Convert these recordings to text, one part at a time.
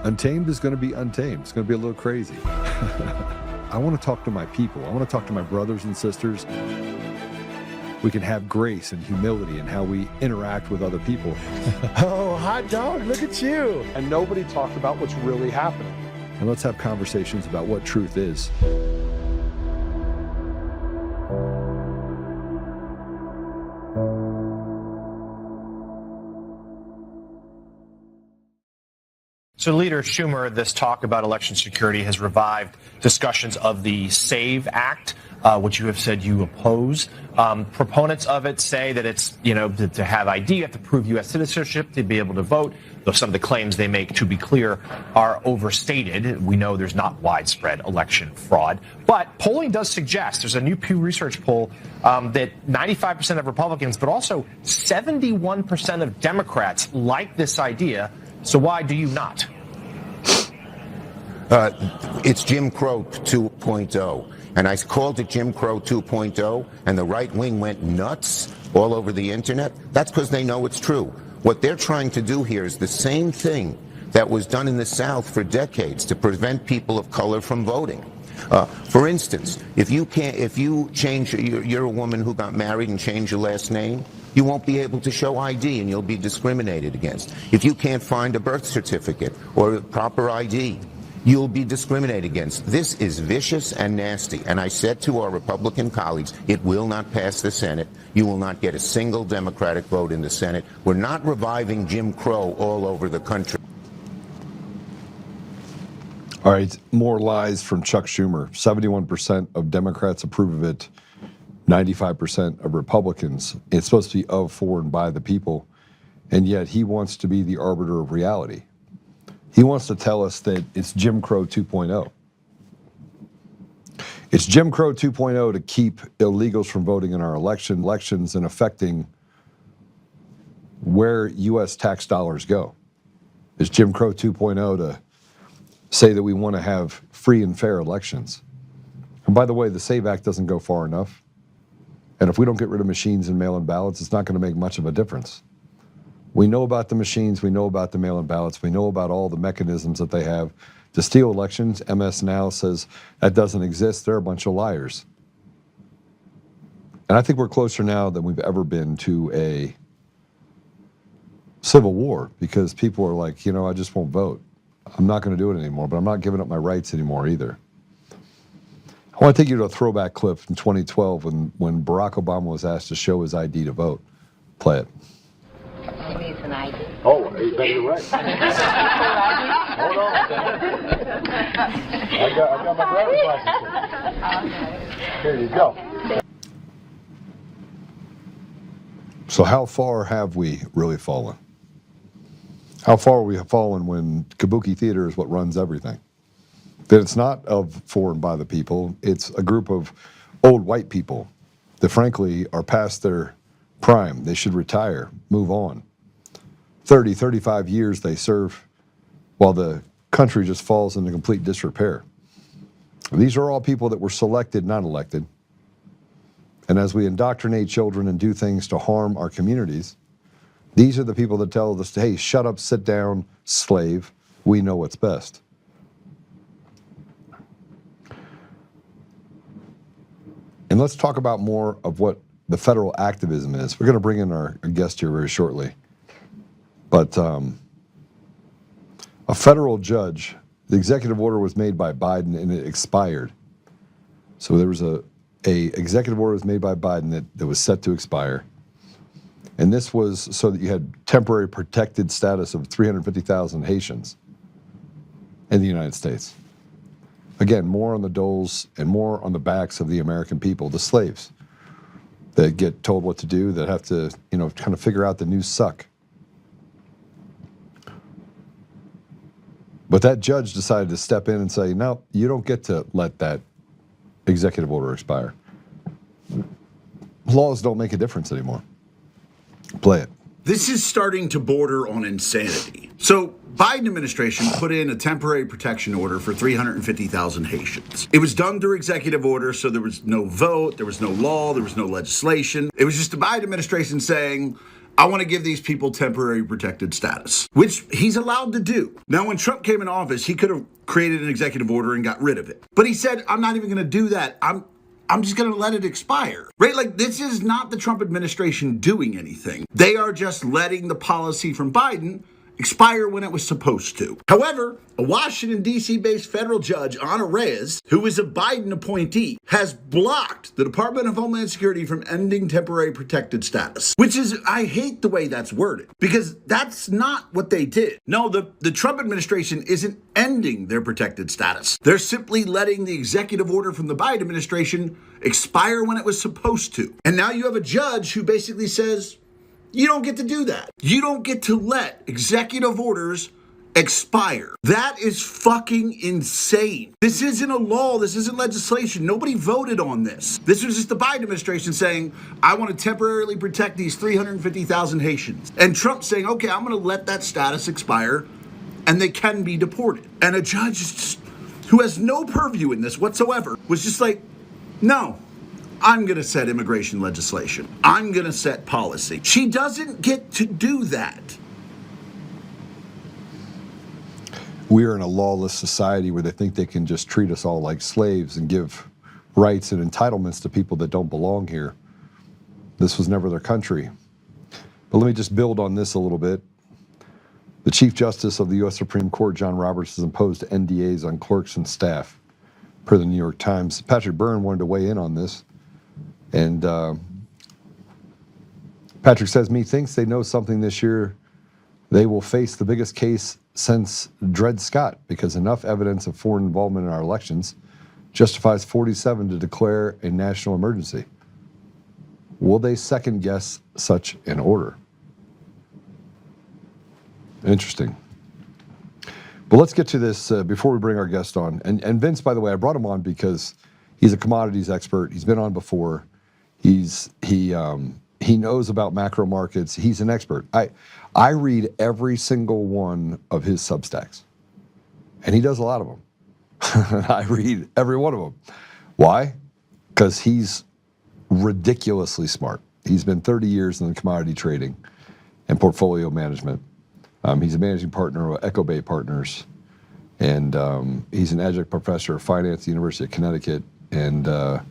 Untamed is going to be untamed. It's going to be a little crazy. I want to talk to my people. I want to talk to my brothers and sisters. We can have grace and humility in how we interact with other people. Oh, hot dog, look at you. And nobody talked about what's really happening. And let's have conversations about what truth is. So Leader Schumer, this talk about election security has revived discussions of the SAVE Act, which you have said you oppose. Proponents of it say that it's, to have ID, you have to prove U.S. citizenship to be able to vote. Though some of the claims they make, to be clear, are overstated. We know there's not widespread election fraud. But polling does suggest, there's a new Pew Research poll, that 95% of Republicans, but also 71% of Democrats like this idea. So why do you not? It's Jim Crow 2.0. And I called it Jim Crow 2.0, and the right wing went nuts all over the internet. That's because they know it's true. What they're trying to do here is the same thing that was done in the South for decades to prevent people of color from voting. For instance, if you change, you're a woman who got married and changed your last name, you won't be able to show ID and you'll be discriminated against. If you can't find a birth certificate or a proper ID, you'll be discriminated against. This is vicious and nasty. And I said to our Republican colleagues, it will not pass the Senate. You will not get a single Democratic vote in the Senate. We're not reviving Jim Crow all over the country. All right, more lies from Chuck Schumer. 71% of Democrats approve of it. 95% of Republicans. It's supposed to be of, for, and by the people. And yet he wants to be the arbiter of reality. He wants to tell us that it's Jim Crow 2.0. It's Jim Crow 2.0 to keep illegals from voting in our elections and affecting where U.S. tax dollars go. It's Jim Crow 2.0 to say that we want to have free and fair elections. And by the way, the SAVE Act doesn't go far enough. And if we don't get rid of machines and mail-in ballots, it's not going to make much of a difference. We know about the machines, we know about the mail-in ballots, we know about all the mechanisms that they have to steal elections. MS Now says that doesn't exist. They're a bunch of liars. And I think we're closer now than we've ever been to a civil war because people are like, I just won't vote. I'm not going to do it anymore, but I'm not giving up my rights anymore either. I want to take you to a throwback clip from 2012 when Barack Obama was asked to show his ID to vote. Play it. He needs an ID. Oh, you bet you're right. Hold on. I got my driver's license. Here you go. So how far have we really fallen? How far we have fallen when Kabuki Theater is what runs everything? That it's not of, for, and by the people. It's a group of old white people that frankly are past their prime. They should retire, move on. 30, 35 years they serve while the country just falls into complete disrepair. These are all people that were selected, not elected. And as we indoctrinate children and do things to harm our communities, these are the people that tell us, hey, shut up, sit down, slave. We know what's best. And let's talk about more of what the federal activism is. We're going to bring in our guest here very shortly. But a federal judge, the executive order was made by Biden and it expired. So there was a executive order was made by Biden that was set to expire. And this was so that you had temporary protected status of 350,000 Haitians in the United States. Again, more on the doles and more on the backs of the American people, the slaves that get told what to do, that have to, kind of figure out the new suck. But that judge decided to step in and say, no, you don't get to let that executive order expire. Laws don't make a difference anymore. Play it. This is starting to border on insanity. So Biden administration put in a temporary protection order for 350,000 Haitians. It was done through executive order, so there was no vote, there was no law, there was no legislation. It was just the Biden administration saying, I want to give these people temporary protected status, which he's allowed to do. Now, when Trump came in office, he could have created an executive order and got rid of it. But he said, I'm not even going to do that. I'm just going to let it expire, right? Like, this is not the Trump administration doing anything. They are just letting the policy from Biden expire when it was supposed to. However, a Washington, D.C.-based federal judge, Ana Reyes, who is a Biden appointee, has blocked the Department of Homeland Security from ending temporary protected status, which is, I hate the way that's worded, because that's not what they did. No, the Trump administration isn't ending their protected status. They're simply letting the executive order from the Biden administration expire when it was supposed to. And now you have a judge who basically says, you don't get to do that. You don't get to let executive orders expire. That is fucking insane. This isn't a law. This isn't legislation. Nobody voted on this. This was just the Biden administration saying, I want to temporarily protect these 350,000 Haitians. And Trump saying, okay, I'm going to let that status expire and they can be deported. And a judge who has no purview in this whatsoever was just like, no. I'm going to set immigration legislation. I'm going to set policy. She doesn't get to do that. We are in a lawless society where they think they can just treat us all like slaves and give rights and entitlements to people that don't belong here. This was never their country. But let me just build on this a little bit. The Chief Justice of the U.S. Supreme Court, John Roberts, has imposed NDAs on clerks and staff, per the New York Times. Patrick Byrne wanted to weigh in on this. And Patrick says, methinks they know something this year. They will face the biggest case since Dred Scott, because enough evidence of foreign involvement in our elections justifies 47 to declare a national emergency. Will they second guess such an order? Interesting. But let's get to this before we bring our guest on. And Vince, by the way, I brought him on because he's a commodities expert. He's been on before. He knows about macro markets. He's an expert. I read every single one of his Substacks, and he does a lot of them. I read every one of them. Why? Because he's ridiculously smart. He's been 30 years in the commodity trading and portfolio management. He's a managing partner of Echo Bay Partners, and he's an adjunct professor of finance at the University of Connecticut, and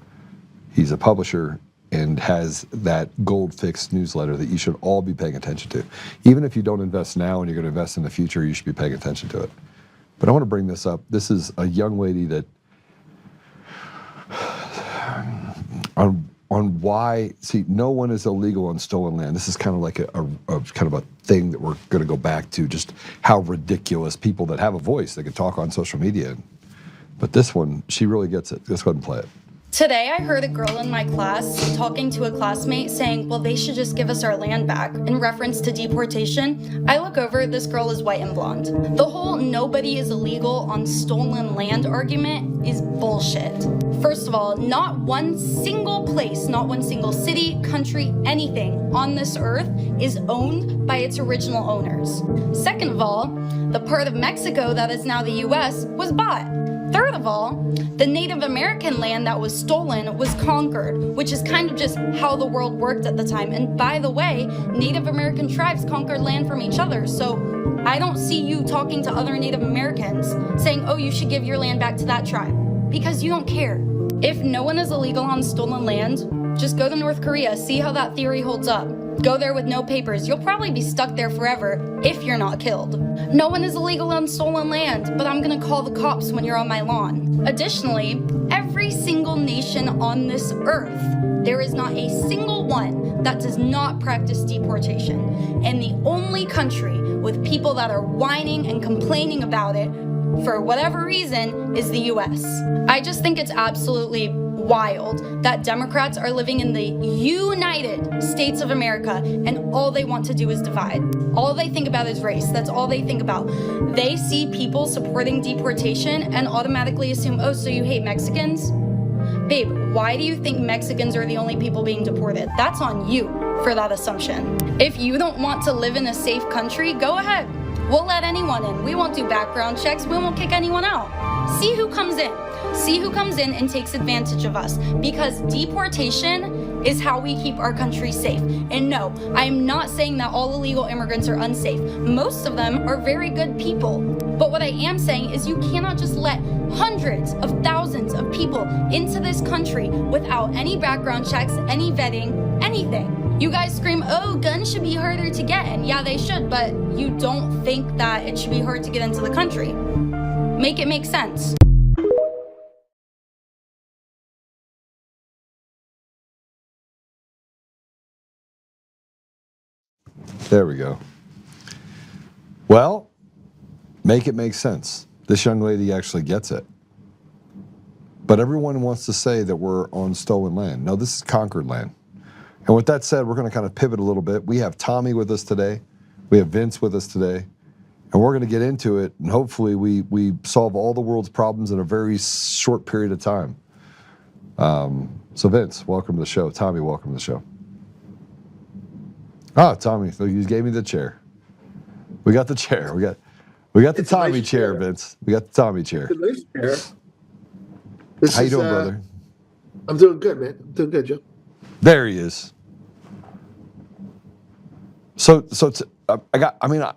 he's a publisher and has that Gold Fix newsletter that you should all be paying attention to. Even if you don't invest now and you're going to invest in the future, you should be paying attention to it. But I want to bring this up. This is a young lady that, on why, see, no one is illegal on stolen land. This is kind of like a kind of a thing that we're going to go back to, just how ridiculous people that have a voice, they can talk on social media. But this one, she really gets it. Let's go ahead and play it. Today, I heard a girl in my class talking to a classmate saying, well, they should just give us our land back in reference to deportation. I look over, this girl is white and blonde. The whole nobody is illegal on stolen land argument is bullshit. First of all, not one single place, not one single city, country, anything on this earth is owned by its original owners. Second of all, the part of Mexico that is now the US was bought. Third of all, the Native American land that was stolen was conquered, which is kind of just how the world worked at the time. And by the way, Native American tribes conquered land from each other. So I don't see you talking to other Native Americans saying, oh, you should give your land back to that tribe, because you don't care. If no one is illegal on stolen land, just go to North Korea, see how that theory holds up. Go there with no papers. You'll probably be stuck there forever if you're not killed. No one is illegal on stolen land, but I'm gonna call the cops when you're on my lawn. Additionally, every single nation on this earth, there is not a single one that does not practice deportation. And the only country with people that are whining and complaining about it for whatever reason is the US. I just think it's absolutely wild that Democrats are living in the United States of America and all they want to do is divide. All they think about is race. That's all they think about. They see people supporting deportation and automatically assume, oh, so you hate Mexicans? Babe, why do you think Mexicans are the only people being deported? That's on you for that assumption. If you don't want to live in a safe country, go ahead. We'll let anyone in. We won't do background checks. We won't kick anyone out. See who comes in. See who comes in and takes advantage of us, because deportation is how we keep our country safe. And no, I am not saying that all illegal immigrants are unsafe. Most of them are very good people. But what I am saying is you cannot just let hundreds of thousands of people into this country without any background checks, any vetting, anything. You guys scream, oh, guns should be harder to get. And yeah, they should, but you don't think that it should be hard to get into the country. Make it make sense. There we go. Well, make it make sense. This young lady actually gets it. But everyone wants to say that we're on stolen land. No, this is conquered land. And with that said, we're going to kind of pivot a little bit. We have Tommy with us today. We have Vince with us today. And we're going to get into it, and hopefully we solve all the world's problems in a very short period of time. So Vince, welcome to the show. Tommy, welcome to the show. Ah, Tommy, so you gave me the chair. We got the chair. We got the Tommy nice chair, chair, Vince. We got the Tommy chair. It's a nice chair. How you doing, brother? I'm doing good, man. I'm doing good, Joe. There he is. So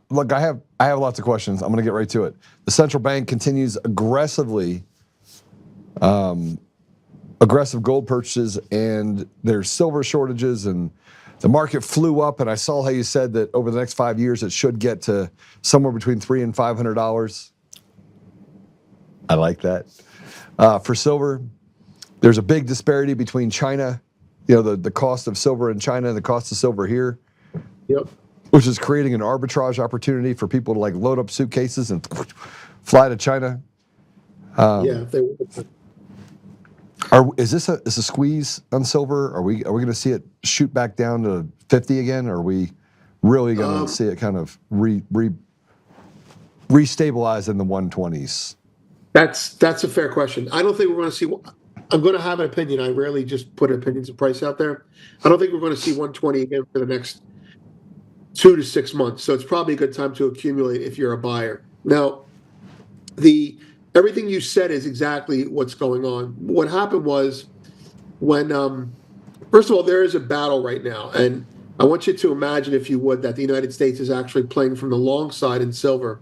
look, I have lots of questions. I'm going to get right to it. The central bank continues aggressive gold purchases, and there's silver shortages, and the market flew up. And I saw how you said that over the next 5 years it should get to somewhere between $300 and $500. I like that. For silver, there's a big disparity between China, the cost of silver in China and the cost of silver here. Yep. Which is creating an arbitrage opportunity for people to like load up suitcases and fly to China. Yeah. Is this a squeeze on silver? Are we going to see it shoot back down to 50 again? Or are we really going to see it kind of restabilize in the 120s? That's a fair question. I don't think we're going to see. I'm going to have an opinion. I rarely just put opinions of price out there. I don't think we're going to see 120 again for the next 2 to 6 months. So it's probably a good time to accumulate if you're a buyer. Now, everything you said is exactly what's going on. What happened was when, first of all, there is a battle right now. And I want you to imagine, if you would, that the United States is actually playing from the long side in silver,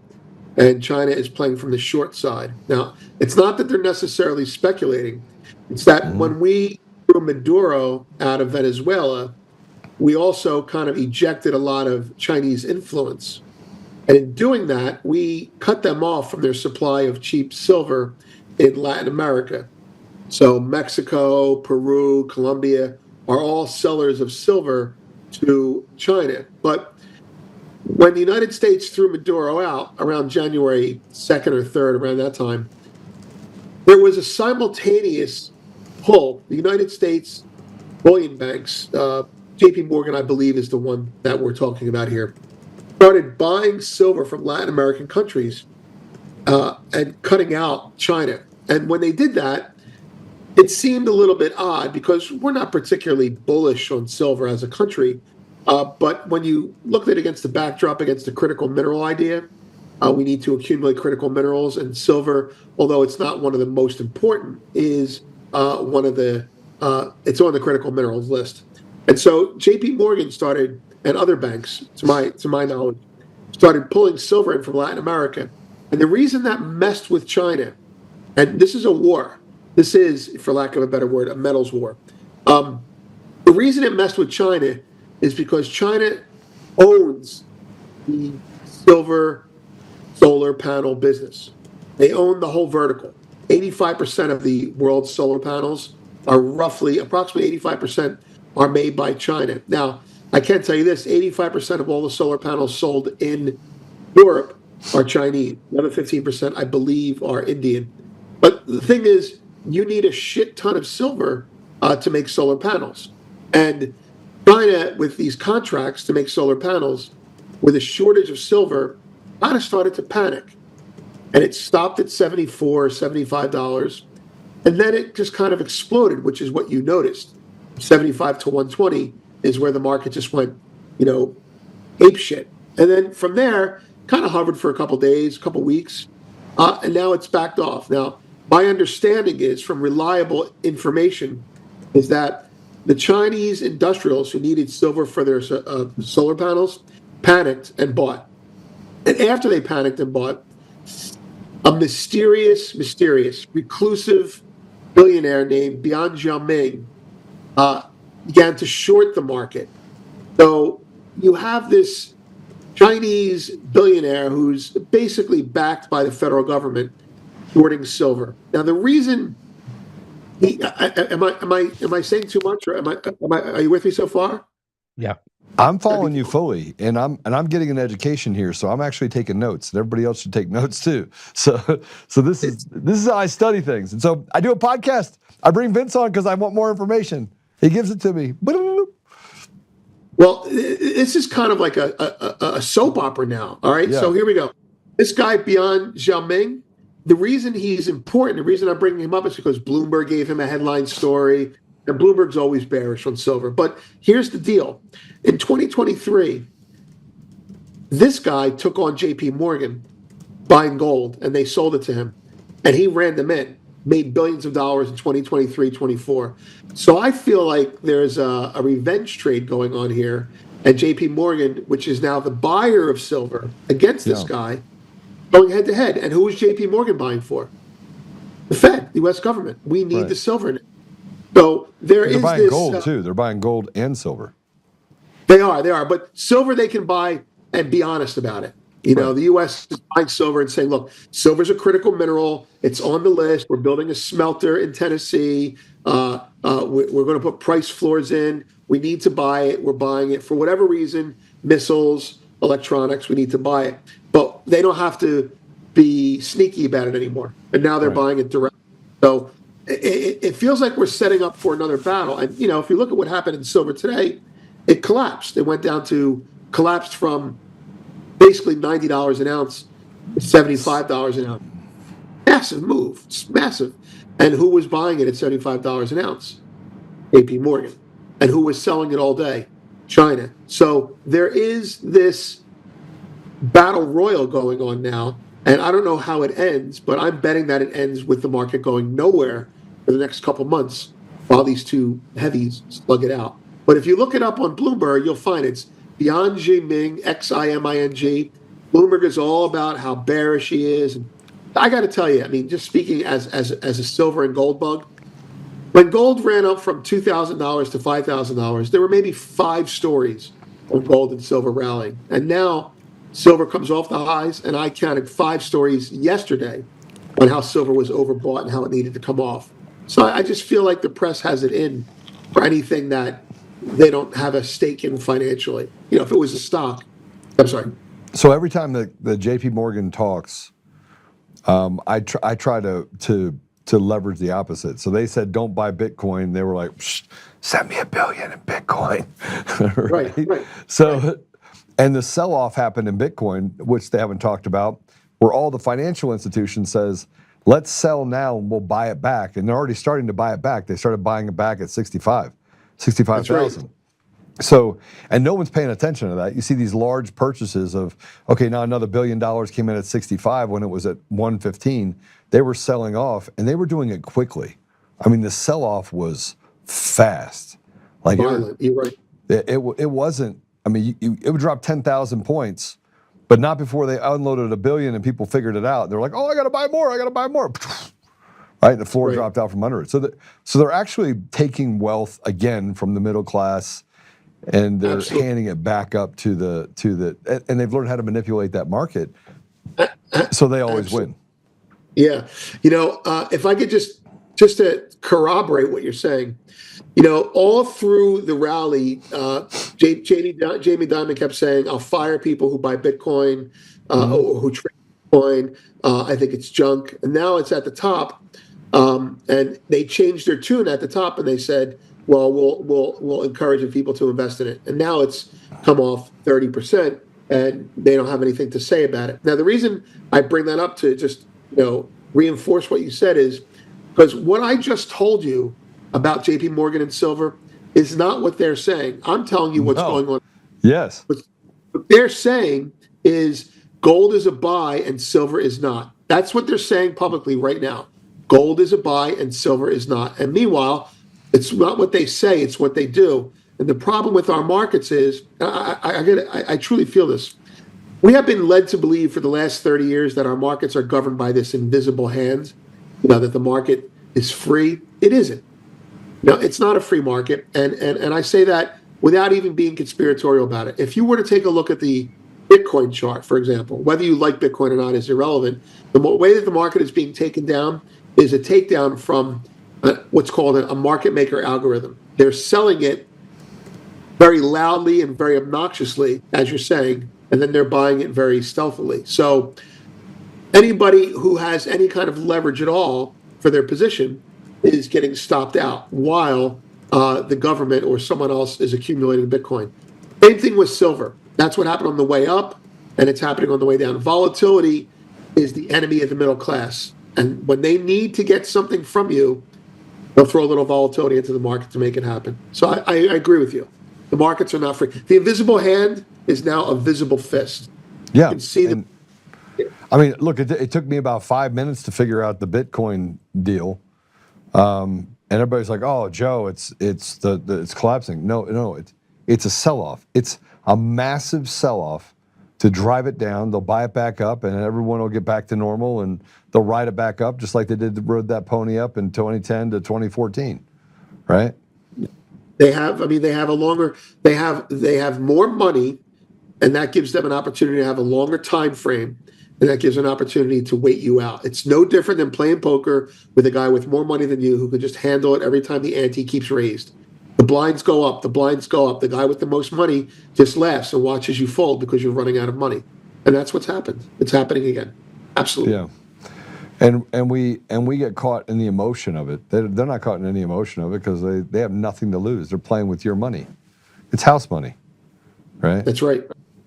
and China is playing from the short side. Now, it's not that they're necessarily speculating. It's that when we threw Maduro out of Venezuela, we also kind of ejected a lot of Chinese influence. And in doing that, we cut them off from their supply of cheap silver in Latin America. So Mexico, Peru, Colombia are all sellers of silver to China. But when the United States threw Maduro out around January 2nd or 3rd, around that time, there was a simultaneous pull. The United States bullion banks, JP Morgan, I believe, is the one that we're talking about here, started buying silver from Latin American countries and cutting out China. And when they did that, it seemed a little bit odd because we're not particularly bullish on silver as a country. But when you look at it against the backdrop, against the critical mineral idea, we need to accumulate critical minerals, and silver, although it's not one of the most important, is one of the, it's on the critical minerals list. And so JP Morgan started, and other banks, to my knowledge, started pulling silver in from Latin America. And the reason that messed with China, and this is a war, this is, for lack of a better word, a metals war. The reason it messed with China is because China owns the silver solar panel business. They own the whole vertical. 85% of the world's solar panels are approximately 85% are made by China. Now, I can tell you this, 85% of all the solar panels sold in Europe are Chinese. The other 15%, I believe, are Indian. But the thing is, you need a shit ton of silver to make solar panels. And China, with these contracts to make solar panels, with a shortage of silver, kind of started to panic. And it stopped at $74, $75. And then it just kind of exploded, which is what you noticed. 75 to 120 is where the market just went, ape shit. And then from there, kind of hovered for a couple days, a couple weeks, and now it's backed off. Now, My understanding is, from reliable information, is that the Chinese industrials who needed silver for their solar panels panicked and bought. And after they panicked and bought, a mysterious, reclusive billionaire named Bian Jiaming began to short the market. So you have this Chinese billionaire who's basically backed by the federal government shorting silver. Now, the reason am I saying too much, or are you with me so far? Yeah. I'm following you fully, and I'm getting an education here, so I'm actually taking notes, and everybody else should take notes too. So this is how I study things, and so I do a podcast. I bring Vince on because I want more information. He gives it to me. Well, this is kind of like a soap opera now. All right, So here we go. This guy Bian Jiaming, the reason he's important, the reason I'm bringing him up is because Bloomberg gave him a headline story. And Bloomberg's always bearish on silver. But here's the deal. In 2023, this guy took on JP Morgan buying gold, and they sold it to him. And he ran them in, made billions of dollars in 2023, 24. So I feel like there's a revenge trade going on here. And JP Morgan, which is now the buyer of silver against this guy, going head to head. And who is JP Morgan buying for? The Fed, the U.S. government. We need the silver. So they're buying gold too. They're buying gold and silver. They are. But silver they can buy and be honest about it. You know, the U.S. is buying silver and saying, look, silver's a critical mineral. It's on the list. We're building a smelter in Tennessee. We're going to put price floors in. We need to buy it. We're buying it for whatever reason, missiles, electronics, we need to buy it. But they don't have to be sneaky about it anymore. And now they're buying it direct. So it feels like we're setting up for another battle. And, you know, if you look at what happened in silver today, it collapsed. It went down to, collapsed from basically $90 an ounce to $75 an ounce. Massive move. It's massive. And who was buying it at $75 an ounce? JP Morgan. And who was selling it all day? China. So there is this battle royal going on now. And I don't know how it ends, but I'm betting that it ends with the market going nowhere for the next couple months while these two heavies slug it out. But if you look it up on Bloomberg, you'll find it's Bian Jiaming, Ximing. Bloomberg is all about how bearish he is. And I got to tell you, I mean, just speaking as a silver and gold bug, when gold ran up from $2,000 to $5,000, there were maybe 5 stories on gold and silver rallying. And now silver comes off the highs, and I counted 5 stories yesterday on how silver was overbought and how it needed to come off. So I just feel like the press has it in for anything that they don't have a stake in financially. You know, if it was a stock. I'm sorry. So every time the JP Morgan talks, I try to leverage the opposite. So they said, don't buy Bitcoin. They were like, send me $1 billion in Bitcoin. Right. So, and the sell-off happened in Bitcoin, which they haven't talked about, where all the financial institutions says, let's sell now and we'll buy it back. And they're already starting to buy it back. They started buying it back at 65,000. Right. So, and no one's paying attention to that. You see these large purchases of, okay, now another $1 billion came in at 65 when it was at 115. They were selling off, and they were doing it quickly. I mean, the sell-off was fast. Like violent. You're right. It wasn't. I mean, it would drop 10,000 points, but not before they unloaded $1 billion and people figured it out. They're like, oh, I got to buy more. Right, and the floor dropped out from under it. So they're actually taking wealth again from the middle class, and they're handing it back up to the and they've learned how to manipulate that market, so they always win. Yeah, you know, if I could just to corroborate what you're saying, you know, all through the rally, Jamie Dimon kept saying, "I'll fire people who buy Bitcoin or who trade Bitcoin. I think it's junk." And now it's at the top, and they changed their tune at the top, and they said, well, we'll encourage people to invest in it. And now it's come off 30%, and they don't have anything to say about it. Now, the reason I bring that up to just, you know, reinforce what you said is because what I just told you about JP Morgan and silver is not what they're saying. I'm telling you what's going on. Yes. What they're saying is gold is a buy and silver is not. That's what they're saying publicly right now. Gold is a buy and silver is not. And meanwhile, it's not what they say, it's what they do. And the problem with our markets is, I truly feel this. We have been led to believe for the last 30 years that our markets are governed by this invisible hand, that the market is free. It isn't. No, it's not a free market. And I say that without even being conspiratorial about it. If you were to take a look at the Bitcoin chart, for example, whether you like Bitcoin or not is irrelevant. The way that the market is being taken down is a takedown from what's called a market maker algorithm. They're selling it very loudly and very obnoxiously, as you're saying, and then they're buying it very stealthily. So anybody who has any kind of leverage at all for their position is getting stopped out while the government or someone else is accumulating Bitcoin. Same thing with silver. That's what happened on the way up, and it's happening on the way down. Volatility is the enemy of the middle class. And when they need to get something from you, they'll throw a little volatility into the market to make it happen. So I agree with you. The markets are not free. The invisible hand is now a visible fist. Yeah. You can see them. I mean, look, it took me about 5 minutes to figure out the Bitcoin deal. And everybody's like, "Oh, Joe, it's collapsing." No, it's a sell-off. It's a massive sell-off to drive it down. They'll buy it back up, and everyone will get back to normal, and they'll ride it back up just like they rode that pony up in 2010 to 2014, right? They have more money, and that gives them an opportunity to have a longer time frame, and that gives an opportunity to wait you out. It's no different than playing poker with a guy with more money than you who can just handle it every time the ante keeps raised. The blinds go up, the blinds go up. The guy with the most money just laughs and watches you fold because you're running out of money. And that's what's happened. It's happening again. Absolutely. Yeah. And we get caught in the emotion of it. They're not caught in any emotion of it because they have nothing to lose. They're playing with your money. It's house money, right? That's right.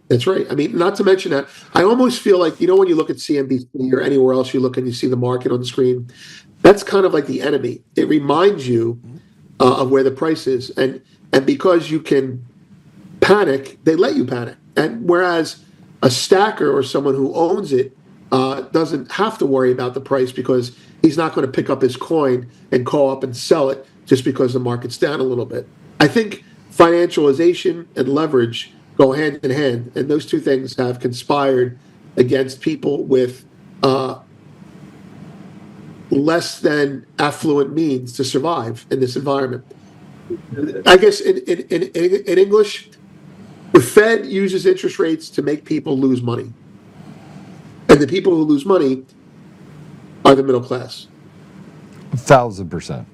That's right. I mean, not to mention that I almost feel like, when you look at CNBC or anywhere else you look and you see the market on the screen, that's kind of like the enemy. It reminds you of where the price is. And because you can panic, they let you panic. And whereas a stacker or someone who owns it doesn't have to worry about the price because he's not going to pick up his coin and call up and sell it just because the market's down a little bit. I think financialization and leverage go hand in hand, and those two things have conspired against people with less than affluent means to survive in this environment. I guess in English, the Fed uses interest rates to make people lose money. And the people who lose money are the middle class. 1,000%.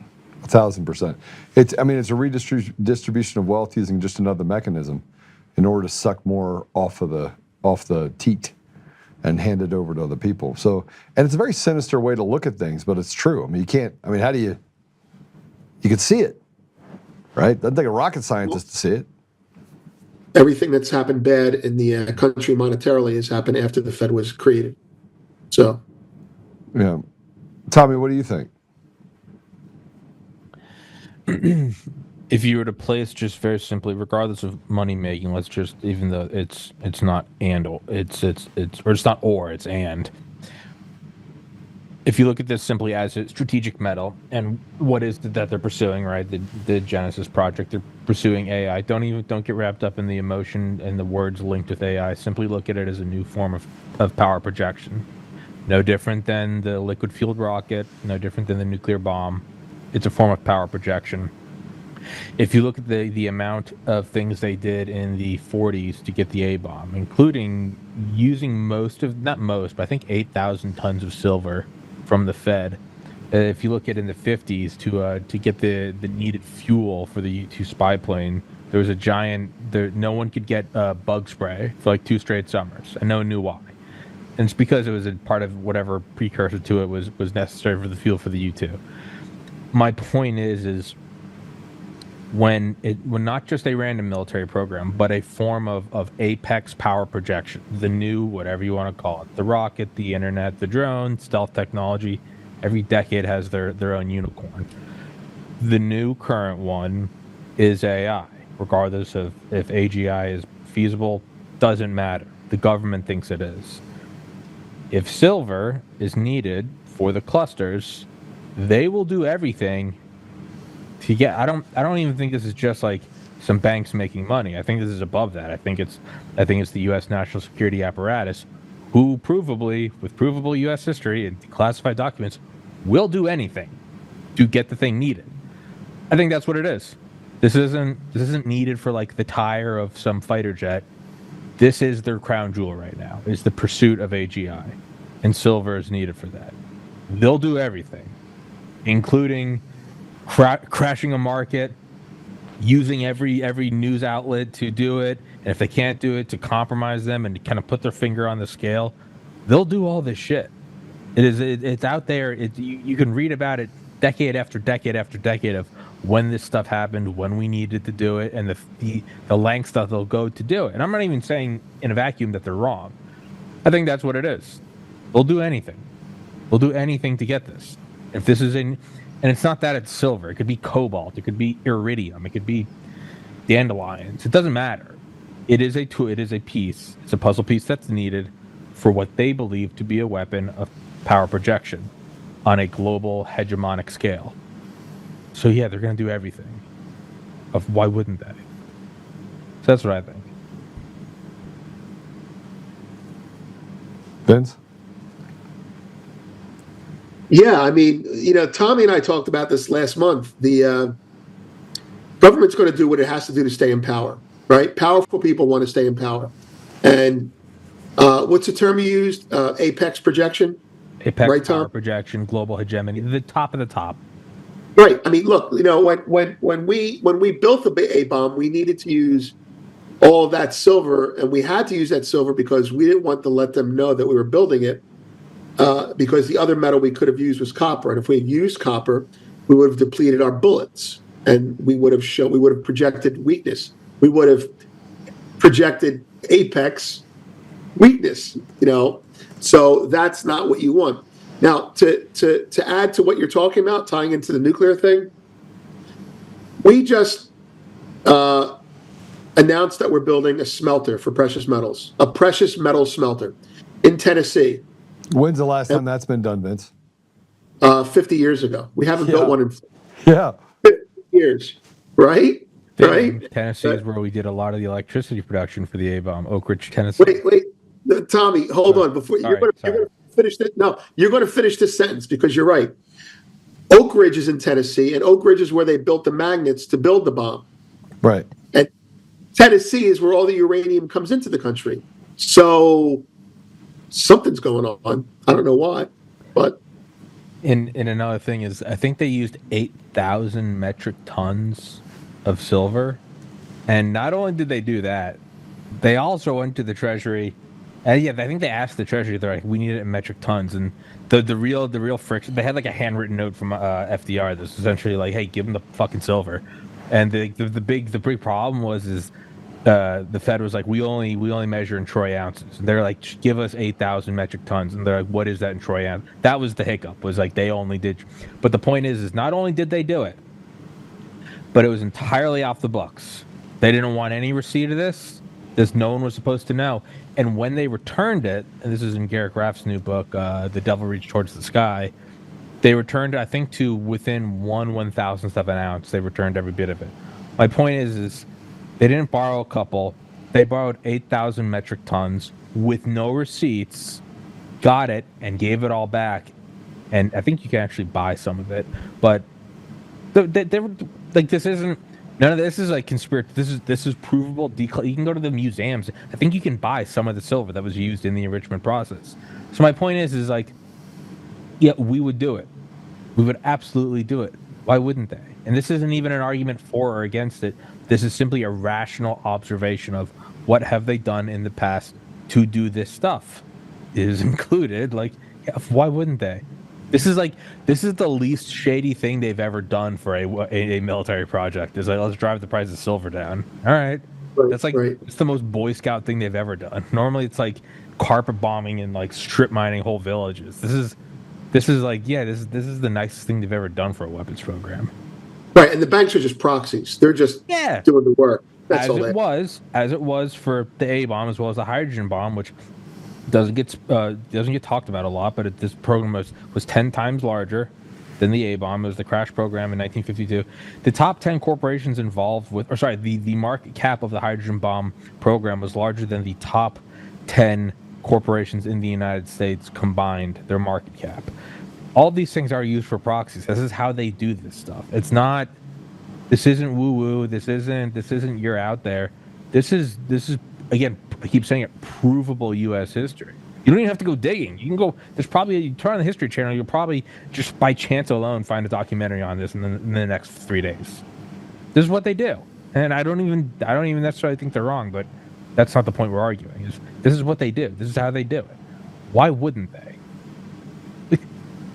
1,000%. It's a redistribution of wealth using just another mechanism in order to suck more off the teat and hand it over to other people. So, and it's a very sinister way to look at things, but it's true. How do you can see it, right? Doesn't take a rocket scientist to see it. Everything that's happened bad in the country monetarily has happened after the Fed was created. So, yeah. Tommy, what do you think? If you were to place just very simply, regardless of money making, let's just, even though it's not and or it's not or, it's and. If you look at this simply as a strategic metal and what is it that they're pursuing, right? The Genesis project, they're pursuing AI. Don't get wrapped up in the emotion and the words linked with AI. Simply look at it as a new form of power projection. No different than the liquid fueled rocket, no different than the nuclear bomb. It's a form of power projection. If you look at the amount of things they did in the 40s to get the A-bomb, including using not most, but I think 8,000 tons of silver from the Fed. If you look at in the 50s to get the needed fuel for the U-2 spy plane, there was no one could get bug spray for like 2 straight summers, and no one knew why. And it's because it was a part of whatever precursor to it was necessary for the fuel for the U-2. My point is when not just a random military program, but a form of apex power projection, the new, whatever you want to call it, the rocket, the internet, the drone, stealth technology, every decade has their own unicorn. The new current one is AI, regardless of if AGI is feasible, doesn't matter. The government thinks it is. If silver is needed for the clusters, they will do everything to get. I don't even think this is just like some banks making money. I think this is above that. I think it's the U.S. national security apparatus, who provably, with provable U.S. history and classified documents, will do anything to get the thing needed. I think that's what it is. This isn't needed for like the tire of some fighter jet. This is their crown jewel right now. Is the pursuit of AGI, and silver is needed for that. They'll do everything, including crashing a market, using every news outlet to do it, and if they can't do it, to compromise them and kind of put their finger on the scale. They'll do all this shit. It's out there. You can read about it decade after decade after decade of when this stuff happened, when we needed to do it, and the lengths that they'll go to do it. And I'm not even saying in a vacuum that they're wrong. I think that's what it is. They'll do anything. They'll do anything to get this. If this is in, and it's not that it's silver. It could be cobalt. It could be iridium. It could be dandelions. It doesn't matter. It is a tool. It is a piece. It's a puzzle piece that's needed for what they believe to be a weapon of power projection on a global hegemonic scale. So yeah, they're going to do everything. Why wouldn't they? So that's what I think. Vince? Yeah, I mean, Tommy and I talked about this last month. The government's going to do what it has to do to stay in power, right? Powerful people want to stay in power. And what's the term you used? Apex projection? Apex right, power Tom? projection, global hegemony, the top of the top. Right. I mean, look, when we built the A bomb, we needed to use all of that silver, and we had to use that silver because we didn't want to let them know that we were building it, because the other metal we could have used was copper, and if we had used copper, we would have depleted our bullets, and we would have projected weakness. We would have projected apex weakness. So that's not what you want. Now, to add to what you're talking about, tying into the nuclear thing, we just announced that we're building a smelter for precious metals, a precious metal smelter in Tennessee. When's the last time that's been done, Vince? 50 years ago. We haven't built one in 50 years, right? Right? Tennessee is where we did a lot of the electricity production for the A-bomb, Oak Ridge, Tennessee. Wait. Tommy, hold on. Before you're going to finish this. No, you're going to finish this sentence because you're right. Oak Ridge is in Tennessee, and Oak Ridge is where they built the magnets to build the bomb. Right. And Tennessee is where all the uranium comes into the country. So something's going on. I don't know why, but. And another thing is, I think they used 8,000 metric tons of silver. And not only did they do that, they also went to the Treasury. I think they asked the Treasury, they're like, we need it in metric tons. And the real friction, they had like a handwritten note from FDR that's essentially like, hey, give them the fucking silver. And the big problem was the Fed was like, we only measure in troy ounces. And they're like, give us 8,000 metric tons. And they're like, what is that in troy ounces? That was the hiccup, was like they only did. But the point is not only did they do it, but it was entirely off the books. They didn't want any receipt of this. No one was supposed to know. And when they returned it, and this is in Garrett Graff's new book, The Devil Reached Towards the Sky, they returned, I think, to within 1/1000th of an ounce. They returned every bit of it. My point is they didn't borrow a couple. They borrowed 8,000 metric tons with no receipts, got it, and gave it all back. And I think you can actually buy some of it. But they were like, this isn't. None of this is like conspiracy. This is provable. You can go to the museums. I think you can buy some of the silver that was used in the enrichment process. So my point is like, yeah, we would do it. We would absolutely do it. Why wouldn't they? And this isn't even an argument for or against it. This is simply a rational observation of what have they done in the past to do this stuff. It is included. Like, yeah, why wouldn't they? This is the least shady thing they've ever done for a military project. Is like, let's drive the price of silver down. All right. That's like, it's the most Boy Scout thing they've ever done. Normally it's like carpet bombing and like strip mining whole villages. This is like, yeah, this is the nicest thing they've ever done for a weapons program. Right. And the banks are just proxies. They're just doing the work. That's all as it was for the A bomb, as well as the hydrogen bomb, which doesn't get talked about a lot, but this program was 10 times larger. Then the A-bomb. It was the crash program in 1952. The top 10 corporations involved with, the market cap of the hydrogen bomb program was larger than the top 10 corporations in the United States combined, their market cap. All these things are used for proxies. This is how they do this stuff. It's not, this isn't woo-woo. This isn't you're out there. This is again, I keep saying it, provable U.S. history. You don't even have to go digging. You can go, there's probably, you turn on the History Channel, you'll probably just by chance alone find a documentary on this in the next 3 days. This is what they do. And I don't even necessarily think they're wrong, but that's not the point we're arguing. This is what they do. This is how they do it. Why wouldn't they?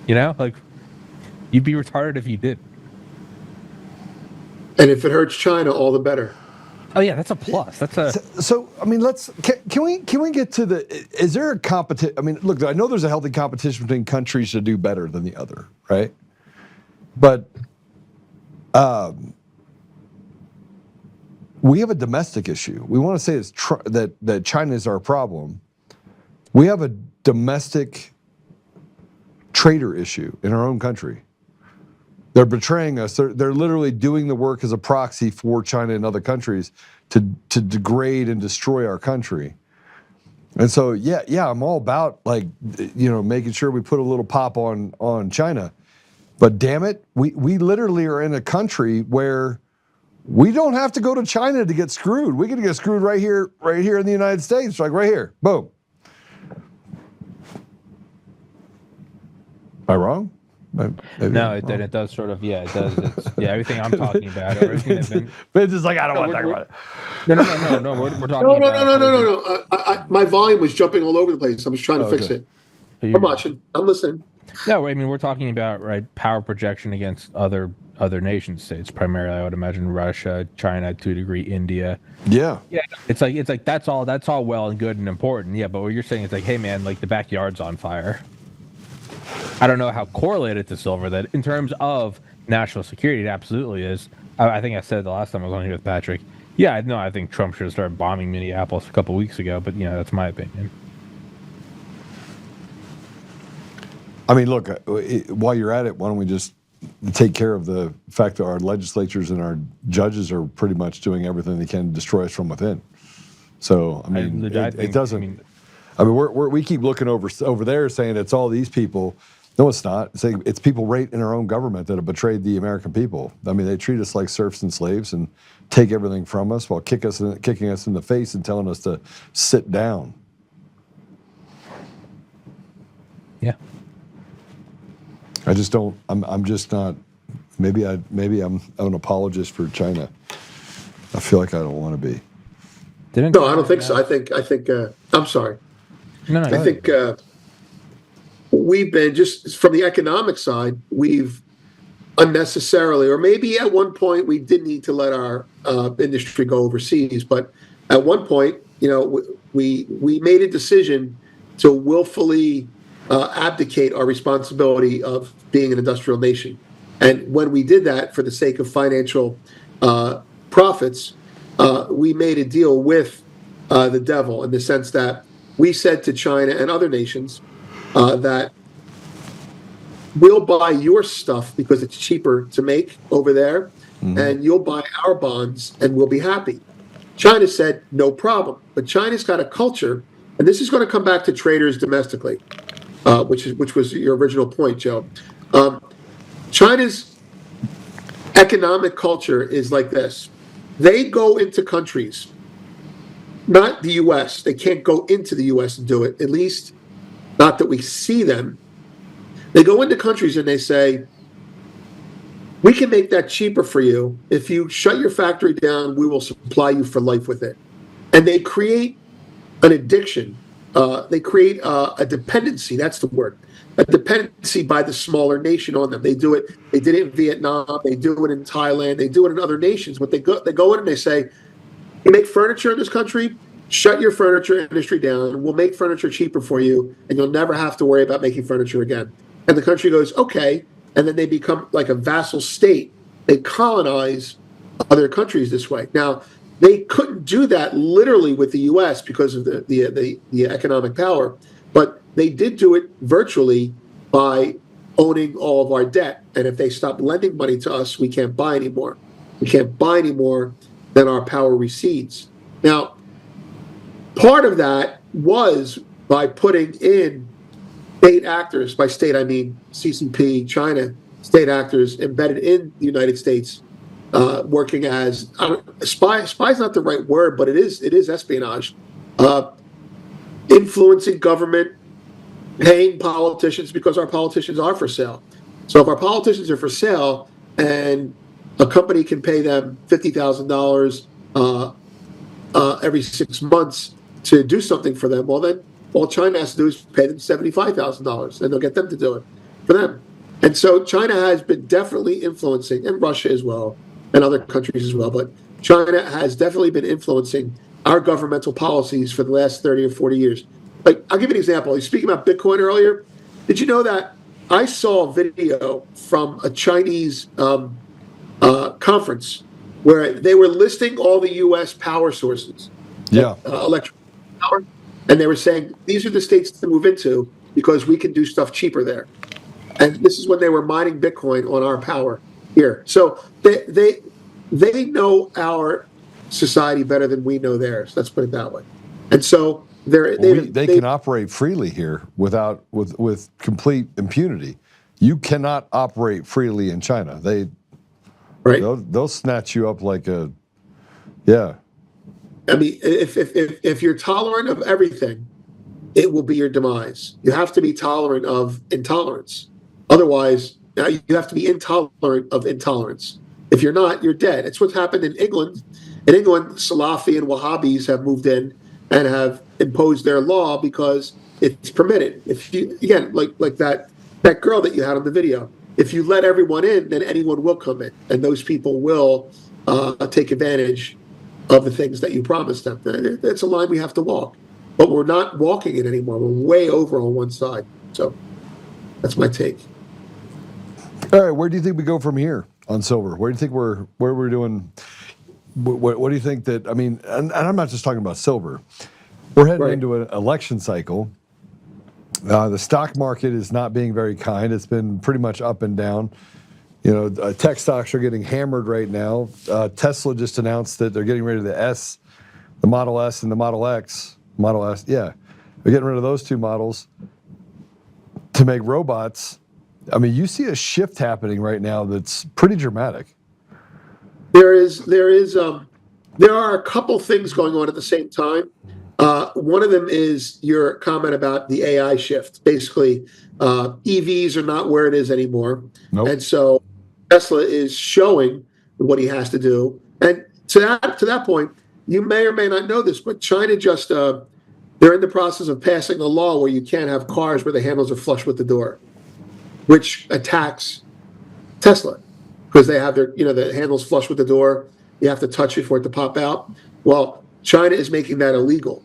You know, like, you'd be retarded if you did. And if it hurts China, all the better. Oh yeah, that's a plus. That's a so. I mean, can we get to the? Is there a competition? I mean, look, I know there's a healthy competition between countries to do better than the other, right? But we have a domestic issue. We want to say that China is our problem. We have a domestic traitor issue in our own country. They're betraying us. They're literally doing the work as a proxy for China and other countries to degrade and destroy our country. And so, yeah, I'm all about, like, you know, making sure we put a little pop on China. But damn it, we literally are in a country where we don't have to go to China to get screwed. We can get screwed right here in the United States, like right here. Boom. Am I wrong? No, it does sort of, yeah, it does. It's, yeah, everything I'm talking about, everything that's been. Vince is like, I don't want to talk about it. No, we're talking about. No. My volume was jumping all over the place. I was trying to fix it. I'm watching. I'm listening. No, I mean, we're talking about, right, power projection against other nation states, primarily. I would imagine Russia, China, to a degree, India. Yeah. It's like that's all well and good and important. Yeah, but what you're saying is like, hey man, like the backyard's on fire. I don't know how correlated to silver that in terms of national security, it absolutely is. I think I said the last time I was on here with Patrick. Yeah, I think Trump should have started bombing Minneapolis a couple weeks ago, but that's my opinion. I mean, look, while you're at it, why don't we just take care of the fact that our legislatures and our judges are pretty much doing everything they can to destroy us from within. So, I mean, it doesn't. I mean, we keep looking over there saying it's all these people. No, it's not. It's people right in our own government that have betrayed the American people. I mean, they treat us like serfs and slaves and take everything from us while kicking us in the face and telling us to sit down. Yeah. I just don't. I'm just not. Maybe I'm an apologist for China. I feel like I don't want to be. No, I don't think so. I think. I'm sorry. No, I think we've been, just from the economic side, we've unnecessarily, or maybe at one point we did need to let our industry go overseas, but at one point, we made a decision to willfully abdicate our responsibility of being an industrial nation. And when we did that for the sake of financial profits, we made a deal with the devil, in the sense that we said to China and other nations that we'll buy your stuff because it's cheaper to make over there, and you'll buy our bonds and we'll be happy. China said, no problem. But China's got a culture, and this is going to come back to traders domestically, which was your original point, Joe. China's economic culture is like this. They go into countries, not the U.S. They can't go into the U.S. and do it, at least not that we see them. They go into countries and they say, we can make that cheaper for you. If you shut your factory down, we will supply you for life with it. And they create an addiction. They create a dependency. That's the word. A dependency by the smaller nation on them. They do it. They did it in Vietnam. They do it in Thailand. They do it in other nations. But they go in and they say, you make furniture in this country, shut your furniture industry down. We'll make furniture cheaper for you, and you'll never have to worry about making furniture again. And the country goes, okay. And then they become like a vassal state. They colonize other countries this way. Now, they couldn't do that literally with the U.S. because of the economic power, but they did do it virtually by owning all of our debt. And if they stop lending money to us, we can't buy anymore. We can't buy anymore, then our power recedes. Now, part of that was by putting in state actors, by state I mean CCP, China, state actors embedded in the United States, working as spy is not the right word, but it is espionage, influencing government, paying politicians, because our politicians are for sale. So if our politicians are for sale and a company can pay them $50,000 every 6 months to do something for them, well, then all China has to do is pay them $75,000, and they'll get them to do it for them. And so China has been definitely influencing, and Russia as well, and other countries as well, but China has definitely been influencing our governmental policies for the last 30 or 40 years. Like, I'll give you an example. You speaking about Bitcoin earlier. Did you know that I saw a video from a Chinese conference where they were listing all the U.S. power sources, electric power, and they were saying these are the states to move into because we can do stuff cheaper there. And this is when they were mining Bitcoin on our power here. So they know our society better than we know theirs. Let's put it that way. And so they can operate freely here with complete impunity. You cannot operate freely in China. They'll snatch you up like a I mean, if you're tolerant of everything, it will be your demise. You have to be tolerant of intolerance. Otherwise, you have to be intolerant of intolerance. If you're not, you're dead. It's what's happened in England. In England, Salafi and Wahhabis have moved in and have imposed their law because it's permitted. If you, again, like that girl that you had on the video, if you let everyone in, then anyone will come in, and those people will take advantage of the things that you promised them. That's a line we have to walk, but we're not walking it anymore. We're way over on one side. So that's my take. All right, where do you think we go from here on silver? Where do you think we're doing? What do you think that? I mean, and I'm not just talking about silver. We're heading into an election cycle. The stock market is not being very kind. It's been pretty much up and down. You know, tech stocks are getting hammered right now. Tesla just announced that they're getting rid of the Model S and the Model X. Model S, yeah. They're getting rid of those two models to make robots. I mean, you see a shift happening right now that's pretty dramatic. There are a couple things going on at the same time. One of them is your comment about the AI shift. Basically, EVs are not where it is anymore. Nope. And so Tesla is showing what he has to do. And to that point, you may or may not know this, but China just, they're in the process of passing a law where you can't have cars where the handles are flush with the door, which attacks Tesla because they have the handles flush with the door. You have to touch it for it to pop out. Well, China is making that illegal.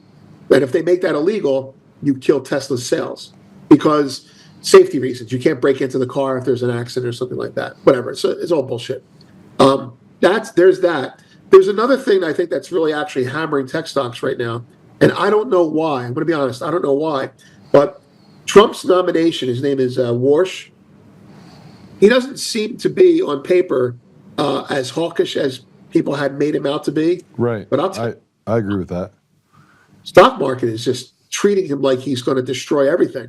And if they make that illegal, you kill Tesla's sales because safety reasons. You can't break into the car if there's an accident or something like that. Whatever. So it's all bullshit. There's that. There's another thing I think that's really actually hammering tech stocks right now. And I don't know why. I'm going to be honest. I don't know why. But Trump's nomination, his name is Warsh. He doesn't seem to be on paper as hawkish as people had made him out to be. Right. But I agree with that. Stock market is just treating him like he's going to destroy everything.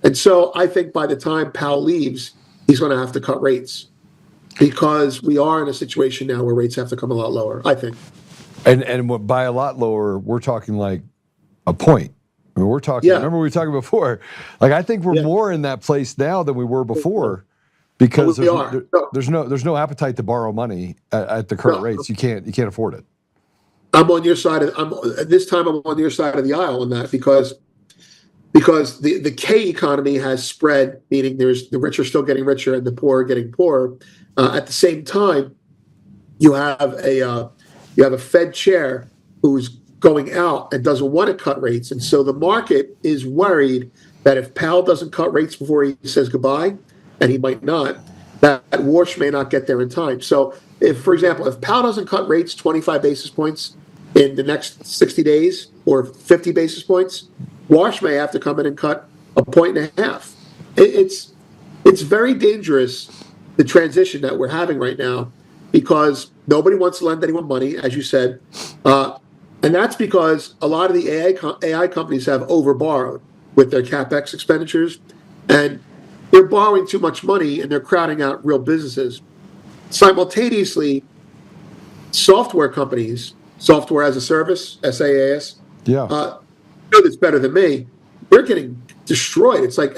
And so I think by the time Powell leaves, he's going to have to cut rates because we are in a situation now where rates have to come a lot lower, I think. And by a lot lower, we're talking like a point. I mean, we're talking, remember we were talking before, like I think we're more in that place now than we were before because there's no appetite to borrow money at the current rates. You can't afford it. I'm on your side. I'm on your side of the aisle on that because the K economy has spread, meaning there's the rich are still getting richer and the poor are getting poorer. At the same time, you have a Fed chair who's going out and doesn't want to cut rates, and so the market is worried that if Powell doesn't cut rates before he says goodbye, and he might not, that Warsh may not get there in time. So, for example, if Powell doesn't cut rates 25 basis points in the next 60 days or 50 basis points, Warsh may have to come in and cut 1.5 points. It's very dangerous, the transition that we're having right now, because nobody wants to lend anyone money, as you said. And that's because a lot of the AI companies have overborrowed with their CapEx expenditures, and they're borrowing too much money and they're crowding out real businesses. Simultaneously, software companies, software as a service, SaaS, Yeah. know this better than me. They're getting destroyed. It's like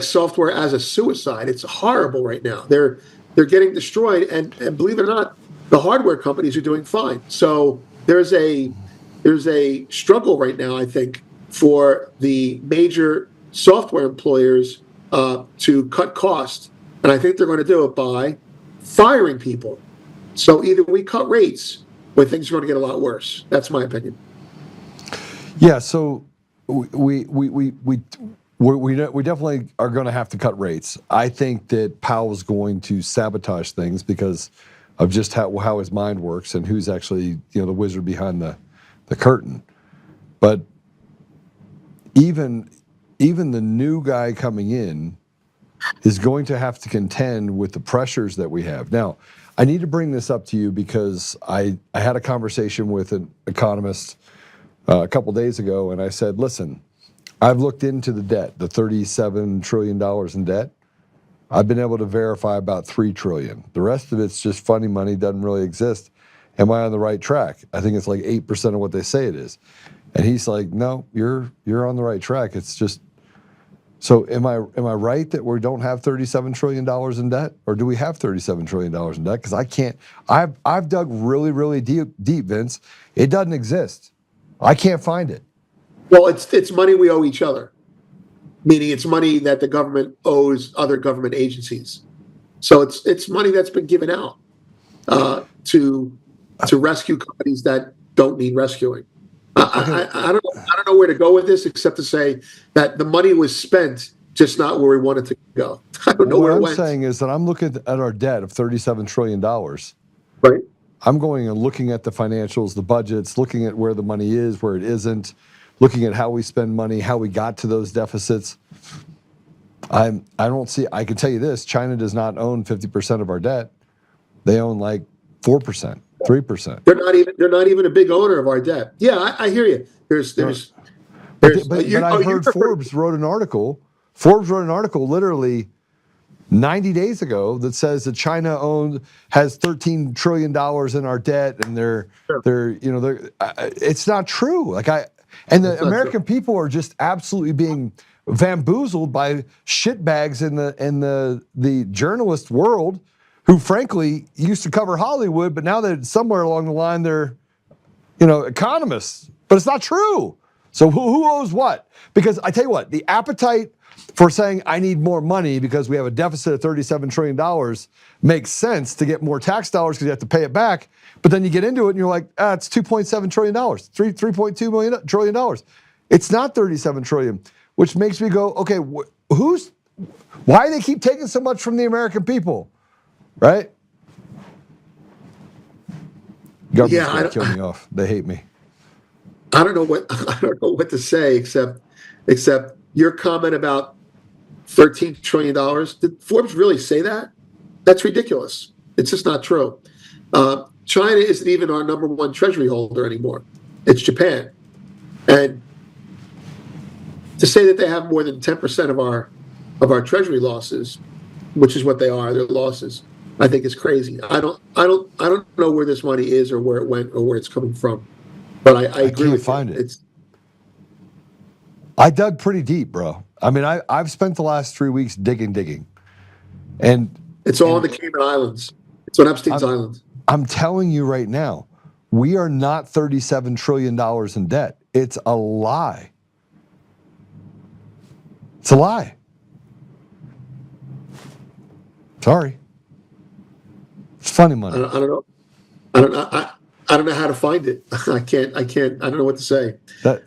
software as a suicide. It's horrible right now. They're getting destroyed, and believe it or not, the hardware companies are doing fine. So there's a struggle right now, I think, for the major software employers to cut costs, and I think they're going to do it by firing people. So either we cut rates, or things are going to get a lot worse. That's my opinion. Yeah. So we definitely are going to have to cut rates. I think that Powell's going to sabotage things because of just how his mind works and who's actually the wizard behind the curtain. But even the new guy coming in is going to have to contend with the pressures that we have. Now, I need to bring this up to you because I had a conversation with an economist a couple days ago, and I said, listen, I've looked into the debt, the $37 trillion in debt. I've been able to verify about $3 trillion. The rest of it's just funny money, doesn't really exist. Am I on the right track? I think it's like 8% of what they say it is. And he's like, no, you're on the right track. It's just, so am I right that we don't have $37 trillion in debt? Or do we have $37 trillion in debt? Because I can't, I've dug really, really deep, Vince. It doesn't exist. I can't find it. Well, it's money we owe each other, meaning it's money that the government owes other government agencies. So it's money that's been given out to rescue companies that don't need rescuing. I don't know where to go with this except to say that the money was spent, just not where we wanted to go. I don't know where it went. What I'm saying is that I'm looking at our debt of $37 trillion. Right. I'm going and looking at the financials, the budgets, looking at where the money is, where it isn't, looking at how we spend money, how we got to those deficits. I don't see, I can tell you this, China does not own 50% of our debt. They own like 4%, 3%. They're not even a big owner of our debt. Yeah, I hear you. But I heard Forbes wrote an article literally 90 days ago that says that China has $13 trillion in our debt, and it's not true. And the American people are just absolutely being bamboozled by shitbags in the journalist world, who frankly used to cover Hollywood, but now that somewhere along the line they're economists. But it's not true. So who owes what? Because I tell you what, the appetite for saying I need more money because we have a deficit of $37 trillion makes sense to get more tax dollars because you have to pay it back. But then you get into it and you're like, it's $2.7 trillion, $3.2 trillion. It's not $37 trillion, which makes me go, okay, why do they keep taking so much from the American people, right? Government's gonna kill me off. They hate me. I don't know what to say except your comment about $13 trillion. Did Forbes really say that? That's ridiculous. It's just not true. China isn't even our number one treasury holder anymore. It's Japan. And to say that they have more than 10% of our treasury losses, which is what they are, their losses, I think is crazy. I don't know where this money is or where it went or where it's coming from. But I agree with you. I can't find it. I dug pretty deep, bro. I mean, I've spent the last 3 weeks digging. And it's all in the Cayman Islands. It's on Epstein's Island. I'm telling you right now, we are not $37 trillion in debt. It's a lie. It's a lie. Sorry. It's funny money. I don't know. I don't know how to find it. I can't. I don't know what to say. I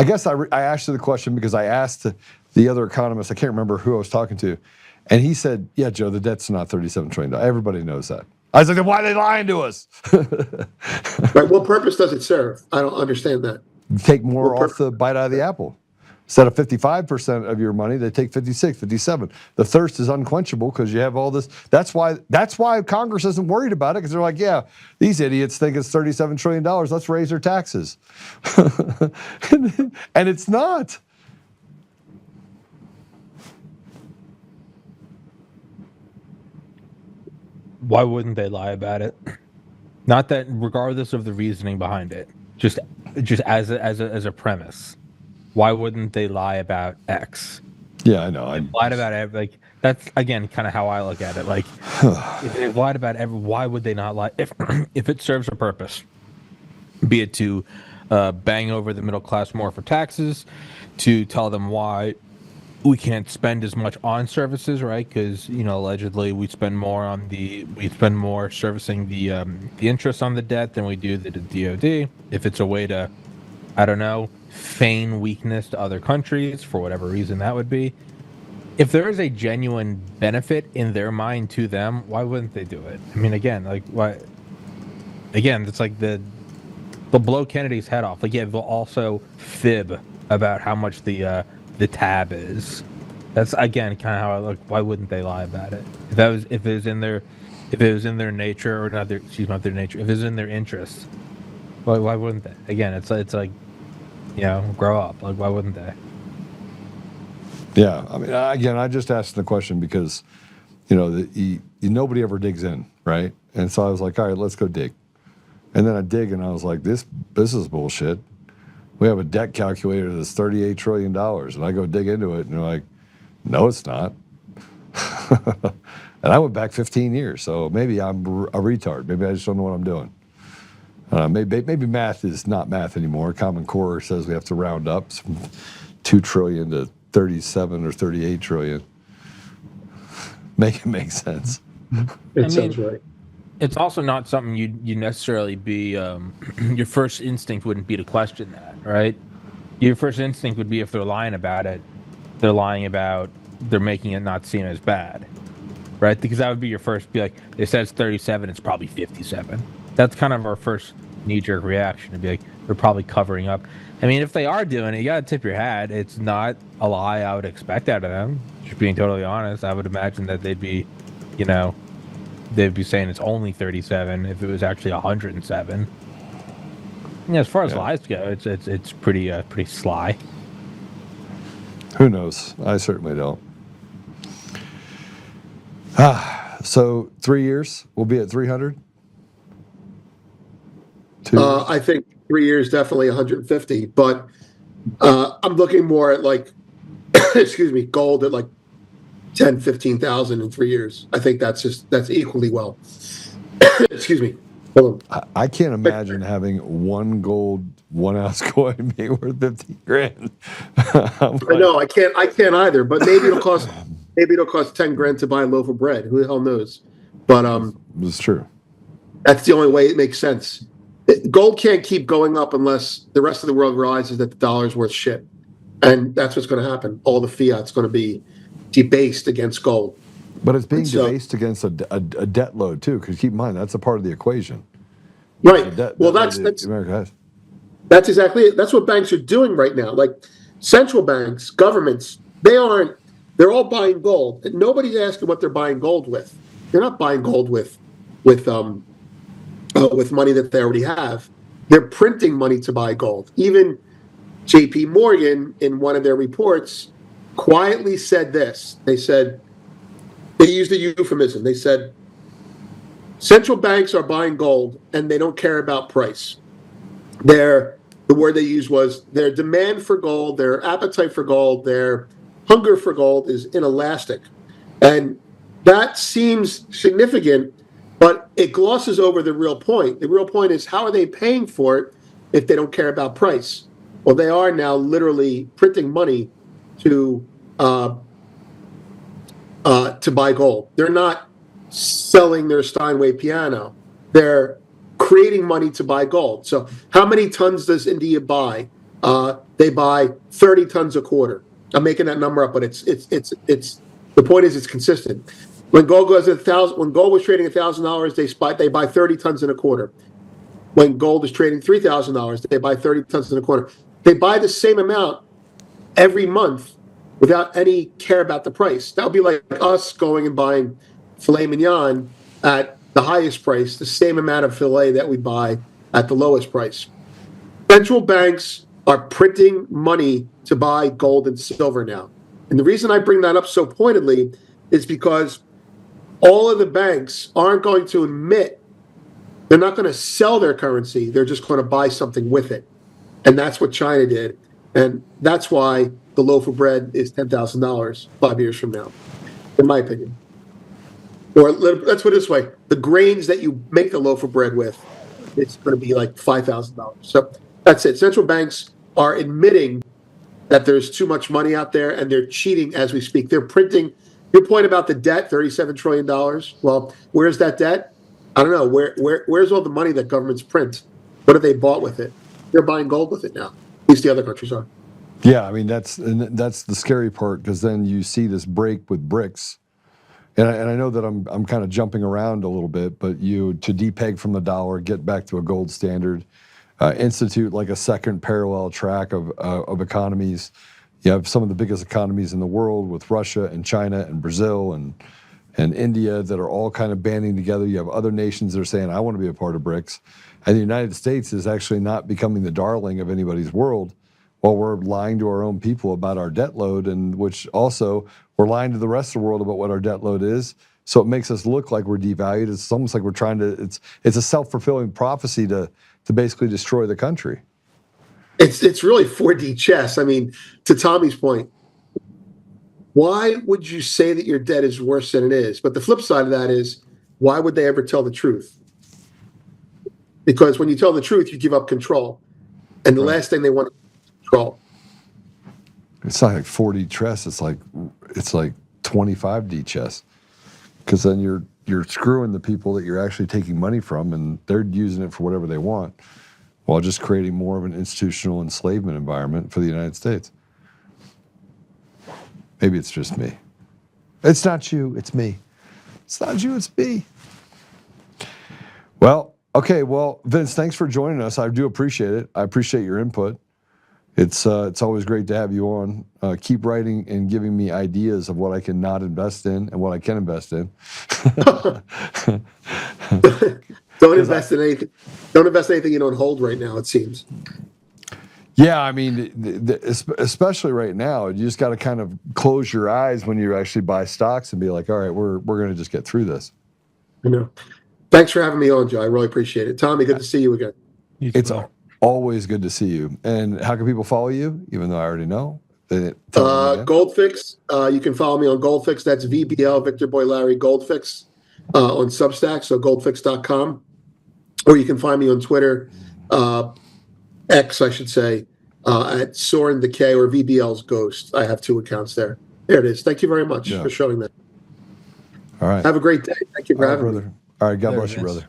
guess I asked you the question because I asked the other economist. I can't remember who I was talking to, and he said, "Yeah, Joe, the debt's not $37 trillion. Everybody knows that." I was like, "Then why are they lying to us?" Right. What purpose does it serve? I don't understand that. Take more off the bite out of the apple. Instead of 55% of your money, they take 56, 57. The thirst is unquenchable because you have all this. That's why Congress isn't worried about it, because they're like, yeah, these idiots think it's $37 trillion. Let's raise their taxes. And it's not. Why wouldn't they lie about it? Not that, regardless of the reasoning behind it, just as a premise. Why wouldn't they lie about X? Yeah, I know. They've lied about every, like, that's again kind of how I look at it. Like, if they've lied about every, why would they not lie? If it serves a purpose, be it to bang over the middle class more for taxes, to tell them why we can't spend as much on services, right? Because, you know, allegedly we spend more servicing the interest on the debt than we do the DoD. If it's a way to, I don't know, feign weakness to other countries for whatever reason that would be. If there is a genuine benefit in their mind to them, why wouldn't they do it? I mean, again, like, why? Again, it's like they'll blow Kennedy's head off. Like, yeah, they'll also fib about how much the tab is. That's again kind of how I look. Why wouldn't they lie about it? If it was in their nature, or not their, excuse me, not their nature, if it was in their interests, why wouldn't they? Again, it's like, you know, grow up. Like, why wouldn't they? Yeah, I mean, again, I just asked the question because, you know, nobody ever digs in, right? And so I was like, all right, let's go dig. And then I dig, and I was like, this is bullshit. We have a debt calculator that's $38 trillion, and I go dig into it, and they're like, no, it's not. And I went back 15 years, so maybe I'm a retard. Maybe I just don't know what I'm doing. Maybe math is not math anymore. Common Core says we have to round up from 2 trillion to 37 or 38 trillion. Make it make sense. It sounds right. It's also not something you necessarily be, your first instinct wouldn't be to question that, right? Your first instinct would be, if they're lying about it, they're making it not seem as bad, right? Because that would be your first, be like, they said it's 37, it's probably 57. That's kind of our first knee-jerk reaction, to be like, they're probably covering up. I mean, if they are doing it, you gotta tip your hat. It's not a lie I would expect out of them. Just being totally honest, I would imagine that they'd be, you know, they'd be saying it's only 37 if it was actually 107. Yeah, as far as lies go, it's pretty sly. Who knows? I certainly don't. So 3 years, we'll be at 300. I think 3 years, definitely 150. But I'm looking more at, like, excuse me, gold at like 10, 15,000 in 3 years. I think that's equally well. Excuse me. Hold on. I can't imagine having one gold 1 ounce coin being worth 50 grand. I know, I can't either, but maybe it'll cost 10 grand to buy a loaf of bread. Who the hell knows? But it's true. That's the only way it makes sense. Gold can't keep going up unless the rest of the world realizes that the dollar's worth shit. And that's what's going to happen. All the fiat's going to be debased against gold. But it's being debased against a debt load, too, because keep in mind, that's a part of the equation. Right. That's America has. That's exactly it. That's what banks are doing right now. Like, central banks, governments, they're all buying gold. And nobody's asking what they're buying gold with. They're not buying gold with money that they already have. They're printing money to buy gold. Even J.P. Morgan, in one of their reports, quietly said this. They used a euphemism. They said, central banks are buying gold and they don't care about price. The word they used was their demand for gold, their appetite for gold, their hunger for gold is inelastic. And that seems significant, but it glosses over the real point. The real point is, how are they paying for it if they don't care about price? Well, they are now literally printing money to buy gold. They're not selling their Steinway piano. They're creating money to buy gold. So how many tons does India buy? They buy 30 tons a quarter. I'm making that number up, but it's the point is, it's consistent. When gold goes at when gold was trading $1,000, they buy 30 tons in a quarter. When gold is trading $3,000, they buy 30 tons in a quarter. They buy the same amount every month without any care about the price. That would be like us going and buying filet mignon at the highest price, the same amount of filet that we buy at the lowest price. Central banks are printing money to buy gold and silver now. And the reason I bring that up so pointedly is because all of the banks aren't going to admit, they're not going to sell their currency. They're just going to buy something with it. And that's what China did. And that's why the loaf of bread is $10,000 5 years from now, in my opinion. Or let's put it this way. The grains that you make the loaf of bread with, it's going to be like $5,000. So that's it. Central banks are admitting that there's too much money out there, and they're cheating as we speak. They're printing. Your point about the debt, $37 trillion. Well, where's that debt? I don't know. Where's all the money that governments print? What have they bought with it? They're buying gold with it now. At least the other countries are. Yeah, I mean that's the scary part, because then you see this break with BRICS, and I know that I'm kind of jumping around a little bit, but to depeg from the dollar, get back to a gold standard, institute like a second parallel track of economies. You have some of the biggest economies in the world with Russia and China and Brazil and India that are all kind of banding together. You have other nations that are saying, I want to be a part of BRICS. And the United States is actually not becoming the darling of anybody's world, while we're lying to our own people about our debt load, and which also we're lying to the rest of the world about what our debt load is. So it makes us look like we're devalued. It's almost like we're trying to, it's a self-fulfilling prophecy to basically destroy the country. It's really 4D chess. I mean, to Tommy's point, why would you say that your debt is worse than it is? But the flip side of that is, why would they ever tell the truth? Because when you tell the truth, you give up control. And the last thing they want is control. It's not like 4D chess. It's like 25D chess. Because then you're screwing the people that you're actually taking money from, and they're using it for whatever they want, while just creating more of an institutional enslavement environment for the United States. Maybe it's just me. It's not you, it's me. It's not you, it's me. Well, okay, well, Vince, thanks for joining us. I do appreciate it. I appreciate your input. It's always great to have you on. Keep writing and giving me ideas of what I can not invest in and what I can invest in. Don't invest in anything. Don't invest in anything you don't hold right now, it seems. Yeah, I mean, especially right now, you just got to kind of close your eyes when you actually buy stocks and be like, all right, we're going to just get through this. I know. Thanks for having me on, Joe. I really appreciate it. Tommy, good to see you again. It's always good to see you. And how can people follow you, even though I already know? Goldfix. You can follow me on Goldfix. That's VBL, Victor Boy Larry, Goldfix, on Substack, so goldfix.com. Or you can find me on Twitter, X, I should say, at Soren Decay or VBL's Ghost. I have 2 accounts there. There it is. Thank you very much for showing that. All right. Have a great day. Thank you for having brother. me. All right. God bless you, brother.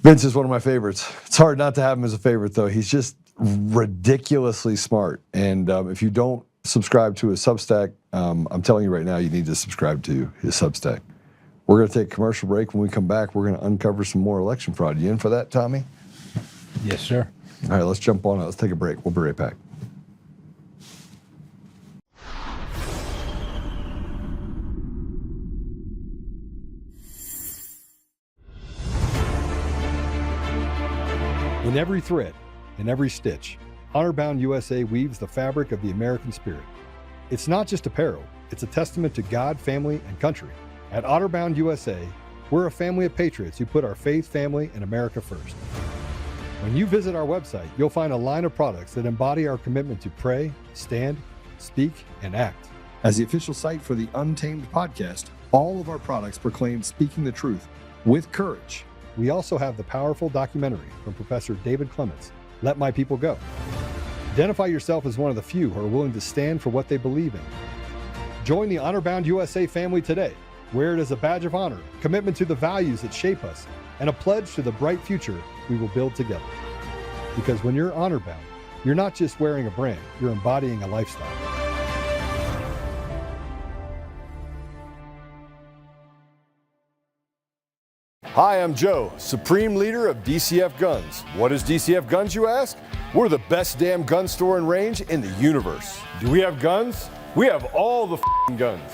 Vince is one of my favorites. It's hard not to have him as a favorite, though. He's just ridiculously smart. And if you don't subscribe to his Substack, I'm telling you right now, you need to subscribe to his Substack. We're going to take a commercial break. When we come back, we're going to uncover some more election fraud. You in for that, Tommy? Yes, sir. All right, let's jump on it. Let's take a break. We'll be right back. In every thread, in every stitch, Honor-Bound USA weaves the fabric of the American spirit. It's not just apparel, it's a testament to God, family, and country. At Honor-Bound USA, we're a family of patriots who put our faith, family, and America first. When you visit our website, you'll find a line of products that embody our commitment to pray, stand, speak, and act. As the official site for the Untamed podcast, all of our products proclaim speaking the truth with courage. We also have the powerful documentary from Professor David Clements, Let My People Go. Identify yourself as one of the few who are willing to stand for what they believe in. Join the Honor-Bound USA family today. Wear it as a badge of honor, commitment to the values that shape us, and a pledge to the bright future we will build together. Because when you're honor-bound, you're not just wearing a brand, you're embodying a lifestyle. Hi, I'm Joe, Supreme Leader of DCF Guns. What is DCF Guns, you ask? We're the best damn gun store and range in the universe. Do we have guns? We have all the guns.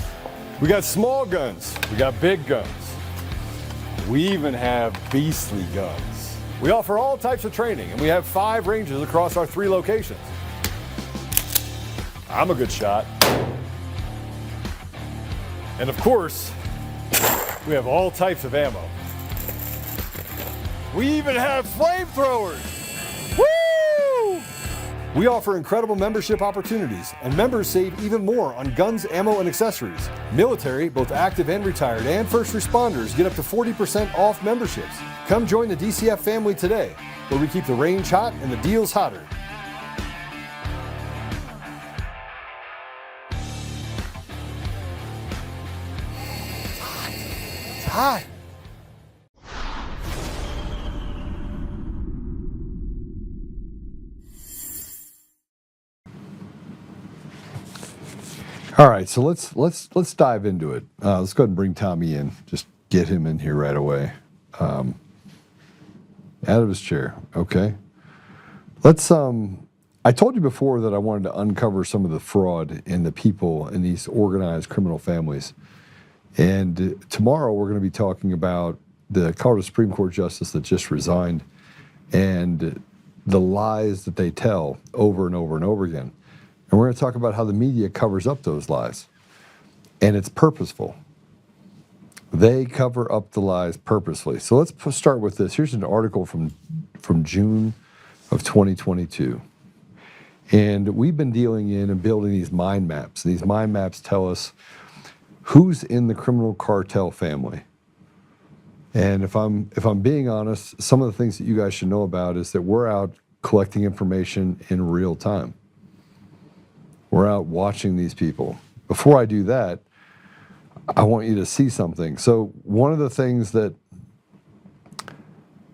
We got small guns. We got big guns. We even have beastly guns. We offer all types of training, and we have 5 ranges across our 3 locations. I'm a good shot. And of course, we have all types of ammo. We even have flamethrowers. Woo! We offer incredible membership opportunities, and members save even more on guns, ammo, and accessories. Military, both active and retired, and first responders get up to 40% off memberships. Come join the DCF family today, where we keep the range hot and the deals hotter. It's hot. All right, so let's dive into it. Let's go ahead and bring Tommy in. Just get him in here right away. Out of his chair. Okay. Let's. I told you before that I wanted to uncover some of the fraud in the people in these organized criminal families, and tomorrow we're going to be talking about the Colorado Supreme Court justice that just resigned, and the lies that they tell over and over and over again. And we're going to talk about how the media covers up those lies. And it's purposeful. They cover up the lies purposefully. So let's start with this. Here's an article from June of 2022. And we've been dealing in and building these mind maps. These mind maps tell us who's in the criminal cartel family. And if I'm being honest, some of the things that you guys should know about is that we're out collecting information in real time. We're out watching these people. Before I do that, I want you to see something. So one of the things that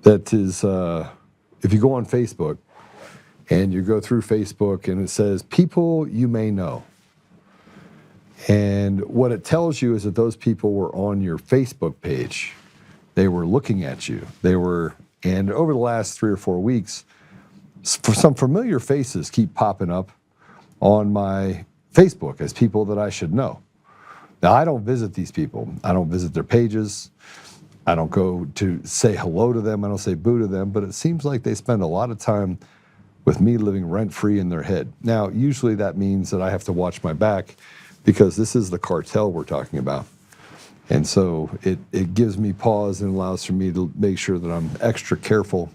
is, if you go on Facebook and you go through Facebook and it says, people you may know. And what it tells you is that those people were on your Facebook page. They were looking at you. And over the last 3 or 4 weeks, some familiar faces keep popping up on my Facebook as people that I should know. Now, I don't visit these people. I don't visit their pages. I don't go to say hello to them. I don't say boo to them, but it seems like they spend a lot of time with me living rent-free in their head. Now, usually that means that I have to watch my back because this is the cartel we're talking about. And so it gives me pause and allows for me to make sure that I'm extra careful.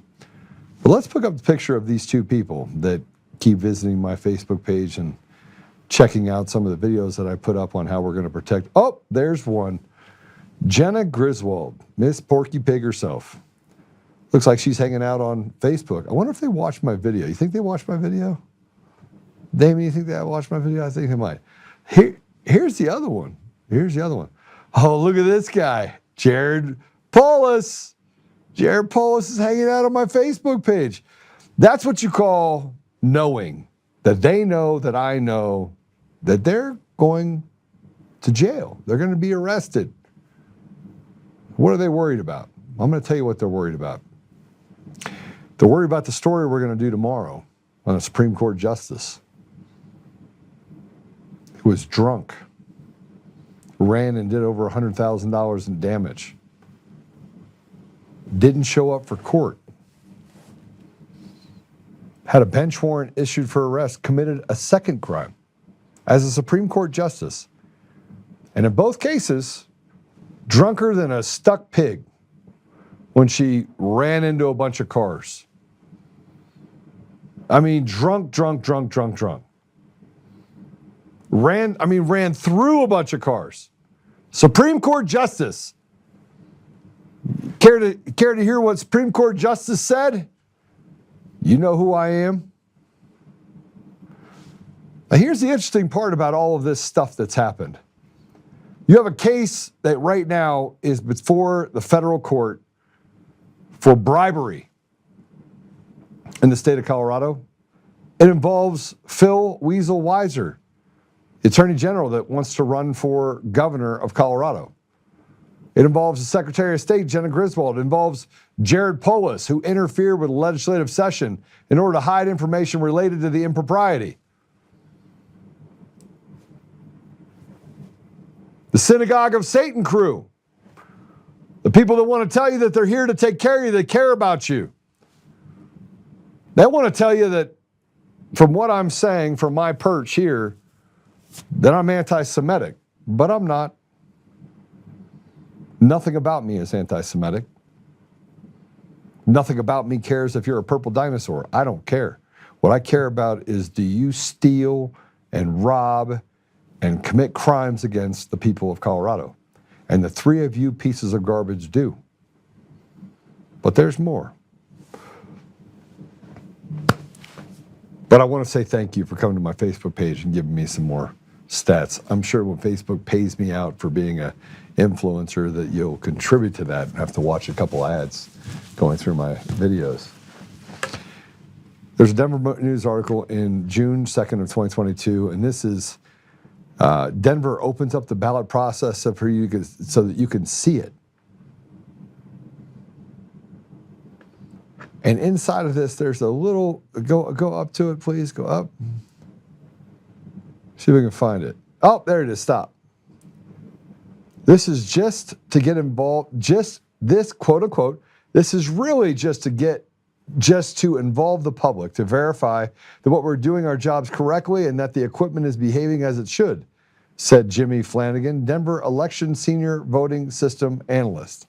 But let's pick up the picture of these 2 people that keep visiting my Facebook page and checking out some of the videos that I put up on how we're going to protect. Oh, there's one. Jenna Griswold, Miss Porky Pig herself. Looks like she's hanging out on Facebook. I wonder if they watched my video. You think they watched my video? Damien, you think they watched my video? I think they might. Here's the other one. Oh, look at this guy. Jared Paulus. Jared Paulus is hanging out on my Facebook page. That's what you call knowing, that they know that I know that they're going to jail. They're going to be arrested. What are they worried about? I'm going to tell you what they're worried about. They're worried about the story we're going to do tomorrow on a Supreme Court justice who was drunk, ran and did over $100,000 in damage, didn't show up for court, had a bench warrant issued for arrest, committed a second crime as a Supreme Court justice. And in both cases, drunker than a stuck pig when she ran into a bunch of cars. I mean, drunk. Ran through a bunch of cars. Supreme Court justice. Care to hear what Supreme Court justice said? You know who I am? Now, here's the interesting part about all of this stuff that's happened. You have a case that right now is before the federal court for bribery in the state of Colorado. It involves Phil Weasel Weiser, the Attorney General that wants to run for governor of Colorado. It involves the Secretary of State, Jenna Griswold. It involves Jared Polis, who interfered with a legislative session in order to hide information related to the impropriety. The Synagogue of Satan crew. The people that want to tell you that they're here to take care of you, they care about you. They want to tell you that, from what I'm saying from my perch here, that I'm anti-Semitic, but I'm not. Nothing about me is anti-Semitic. Nothing about me cares if you're a purple dinosaur. I don't care. What I care about is, do you steal and rob and commit crimes against the people of Colorado? And the three of you pieces of garbage do. But there's more. But I want to say thank you for coming to my Facebook page and giving me some more stats. I'm sure when Facebook pays me out for being an influencer that you'll contribute to that and have to watch a couple ads going through my videos. There's a Denver News article in June 2nd of 2022, and this is Denver opens up the ballot process for you so that you can see it. And inside of this, there's a little, go up to it, please, go up. See if we can find it. Oh, there it is, stop. This is just to get involved, just this, quote unquote, this is really just to involve the public, to verify that what we're doing our jobs correctly and that the equipment is behaving as it should, said Jimmy Flanagan, Denver election senior voting system analyst.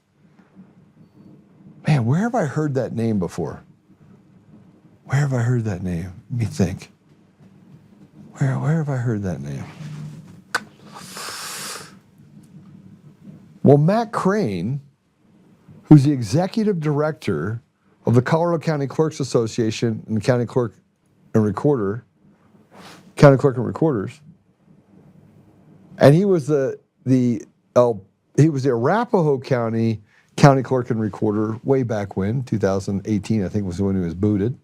Man, where have I heard that name before? Where have I heard that name? Let me think. Where have I heard that name? Well, Matt Crane, who's the executive director of the Colorado County Clerks Association and County Clerk and Recorders, and he was the Arapahoe County Clerk and Recorder way back when, 2018, I think was when he was booted.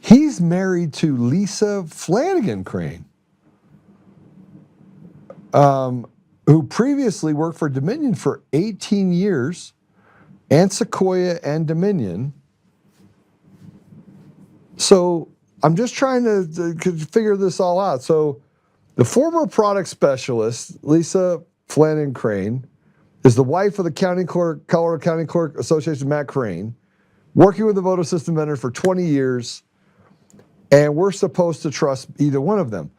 He's married to Lisa Flanagan Crane, who previously worked for Dominion for 18 years, and Sequoia and Dominion. So I'm just trying to figure this all out. So the former product specialist, Lisa Flanagan Crane, is the wife of the Colorado County Clerk Association, Matt Crane, working with the voter system vendor for 20 years, and we're supposed to trust either one of them.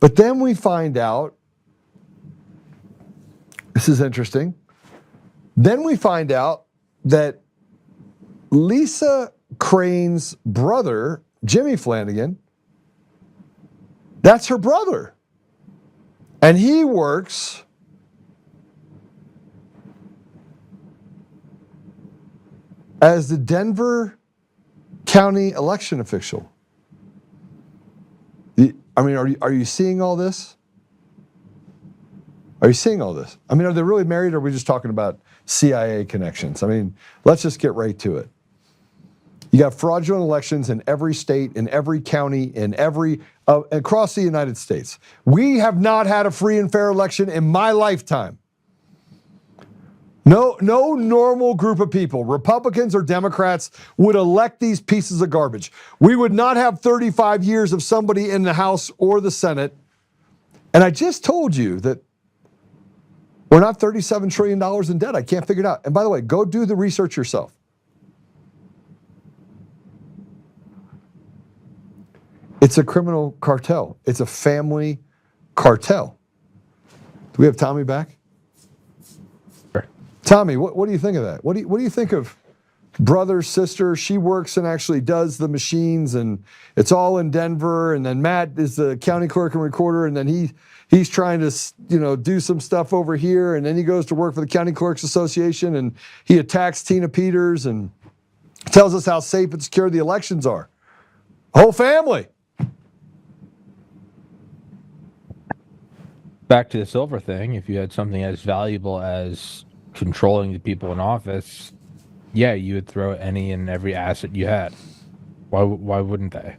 But then we find out, this is interesting, then we find out that Lisa Crane's brother, Jimmy Flanagan, that's her brother. And he works as the Denver County election official. I mean, are you seeing all this? Are you seeing all this? I mean, are they really married, or are we just talking about CIA connections? I mean, let's just get right to it. You got fraudulent elections in every state, in every county, in every across the United States. We have not had a free and fair election in my lifetime. No normal group of people, Republicans or Democrats, would elect these pieces of garbage. We would not have 35 years of somebody in the House or the Senate. And I just told you that we're not $37 trillion in debt. I can't figure it out. And by the way, go do the research yourself. It's a criminal cartel. It's a family cartel. Do we have Tommy back? Sure. Tommy, what do you think of that? What do you think of brother, sister? She works and actually does the machines, and it's all in Denver. And then Matt is the county clerk and recorder, and then he's trying to do some stuff over here, and then he goes to work for the County Clerks Association, and he attacks Tina Peters and tells us how safe and secure the elections are. Whole family. Back to the silver thing, if you had something as valuable as controlling the people in office, yeah, you would throw any and every asset you had. Why wouldn't they?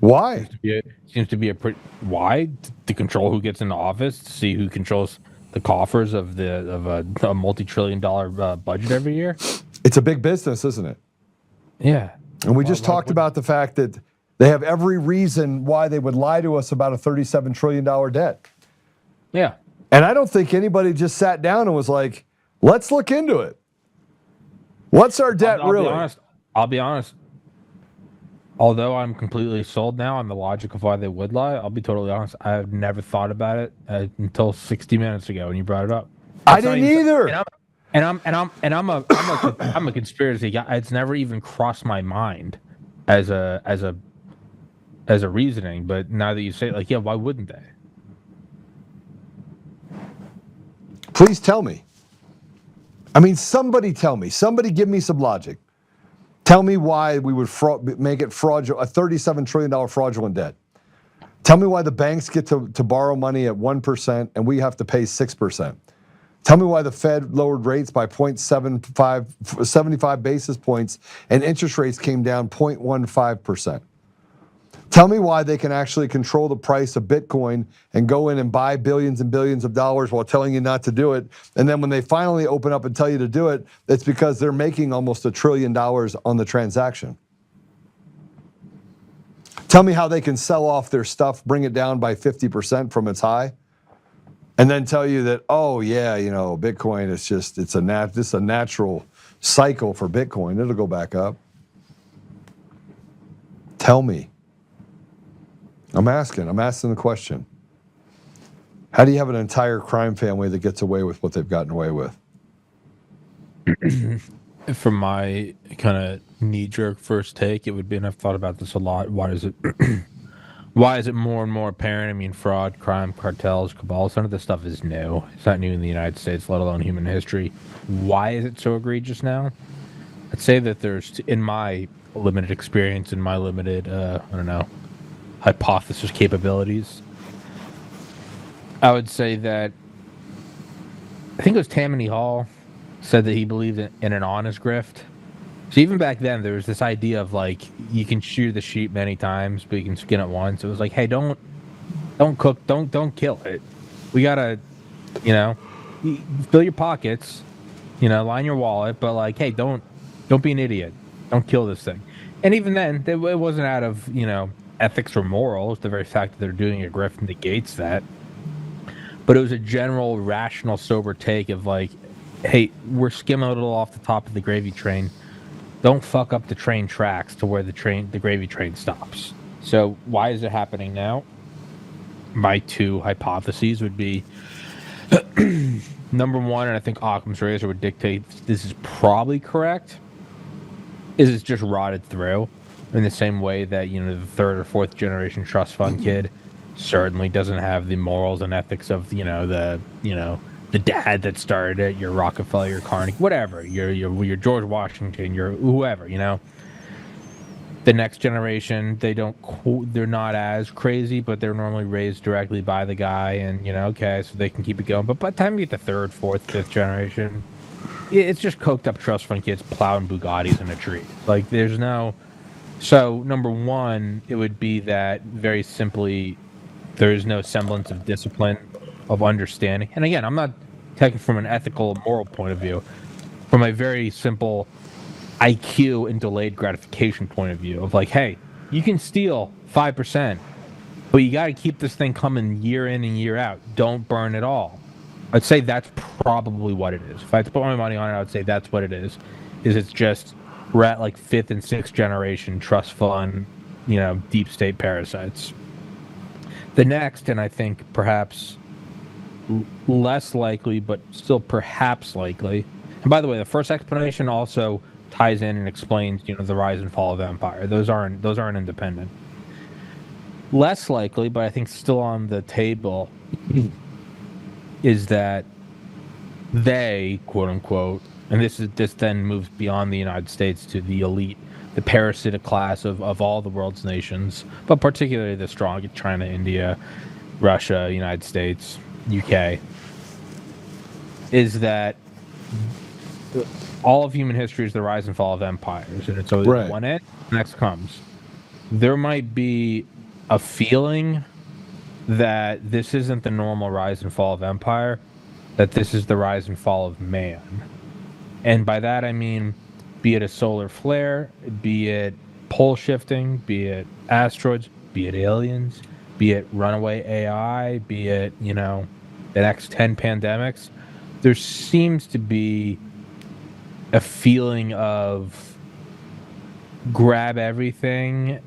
Why? Seems to be a pretty why to control who gets into office, to see who controls the coffers of a multi-trillion-dollar budget every year. It's a big business, isn't it? Yeah. And we just talked about the fact that they have every reason why they would lie to us about a $37 trillion debt. Yeah. And I don't think anybody just sat down and was like, let's look into it. What's our debt really? I'll be honest. Although I'm completely sold now on the logic of why they would lie, I'll be totally honest. I've never thought about it until 60 minutes ago when you brought it up. I didn't either. I'm a conspiracy guy. It's never even crossed my mind as a reasoning. But now that you say it, like, yeah, why wouldn't they? Please tell me. I mean, somebody tell me. Somebody give me some logic. Tell me why we would make it fraudulent, a $37 trillion fraudulent debt. Tell me why the banks get to borrow money at 1% and we have to pay 6%. Tell me why the Fed lowered rates by 75 basis points and interest rates came down 0.15%. Tell me why they can actually control the price of Bitcoin and go in and buy billions and billions of dollars while telling you not to do it. And then when they finally open up and tell you to do it, it's because they're making almost $1 trillion on the transaction. Tell me how they can sell off their stuff, bring it down by 50% from its high, and then tell you that, oh yeah, you know, Bitcoin is just, this is a natural cycle for Bitcoin. It'll go back up. Tell me. I'm asking the question. How do you have an entire crime family that gets away with what they've gotten away with? From my kind of knee-jerk first take, it would be, and I've thought about this a lot, why is it more and more apparent? I mean, fraud, crime, cartels, cabals, none of this stuff is new. It's not new in the United States, let alone human history. Why is it so egregious now? I'd say that there's, in my limited experience, in my limited, hypothesis capabilities, I would say that I think it was Tammany Hall said that he believed in an honest grift. So even back then, there was this idea of like, you can shear the sheep many times, but you can skin it once. It was like, hey, don't cook, don't kill it. We gotta, fill your pockets, line your wallet, but like, hey, don't be an idiot. Don't kill this thing. And even then, it wasn't out of, ethics or morals. The very fact that they're doing a grift negates that. But it was a general, rational, sober take of like, hey, we're skimming a little off the top of the gravy train. Don't fuck up the train tracks to where the gravy train stops. So why is it happening now? My two hypotheses would be, number one, and I think Occam's razor would dictate this is probably correct, is it's just rotted through. In the same way that, the third or fourth generation trust fund kid certainly doesn't have the morals and ethics of, the dad that started it, your Rockefeller, your Carnegie, whatever, your George Washington, your whoever, The next generation, they're not as crazy, but they're normally raised directly by the guy and, okay, so they can keep it going. But by the time you get the third, fourth, fifth generation, it's just coked up trust fund kids plowing Bugattis in a tree. Like, there's no... So, number one, it would be that very simply, there is no semblance of discipline, of understanding. And again, I'm not taking from an ethical, moral point of view, from a very simple IQ and delayed gratification point of view of like, hey, you can steal 5%, but you got to keep this thing coming year in and year out. Don't burn it all. I'd say that's probably what it is. If I had to put my money on it, I would say that's what it is it's just... We're at like fifth and sixth generation trust fund, deep state parasites. The next, and I think perhaps less likely, but still perhaps likely. And by the way, the first explanation also ties in and explains, the rise and fall of empire. Those aren't independent. Less likely, but I think still on the table, is that they, quote unquote, and this then moves beyond the United States to the elite, the parasitic class of all the world's nations, but particularly the strong: China, India, Russia, United States, UK, is that all of human history is the rise and fall of empires, and it's always one end, next comes. There might be a feeling that this isn't the normal rise and fall of empire, that this is the rise and fall of man. And by that I mean, be it a solar flare, be it pole shifting, be it asteroids, be it aliens, be it runaway AI, be it, you know, the next 10 pandemics, there seems to be a feeling of grab everything.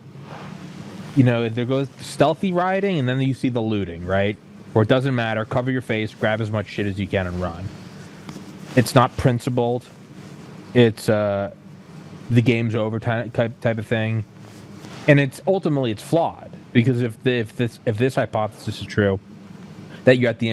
You know, there goes stealthy riding, and then you see the looting, right? Where it doesn't matter, cover your face, grab as much shit as you can and run. It's not principled. It's the game's over type of thing, and it's ultimately flawed, because if this hypothesis is true, that you're at the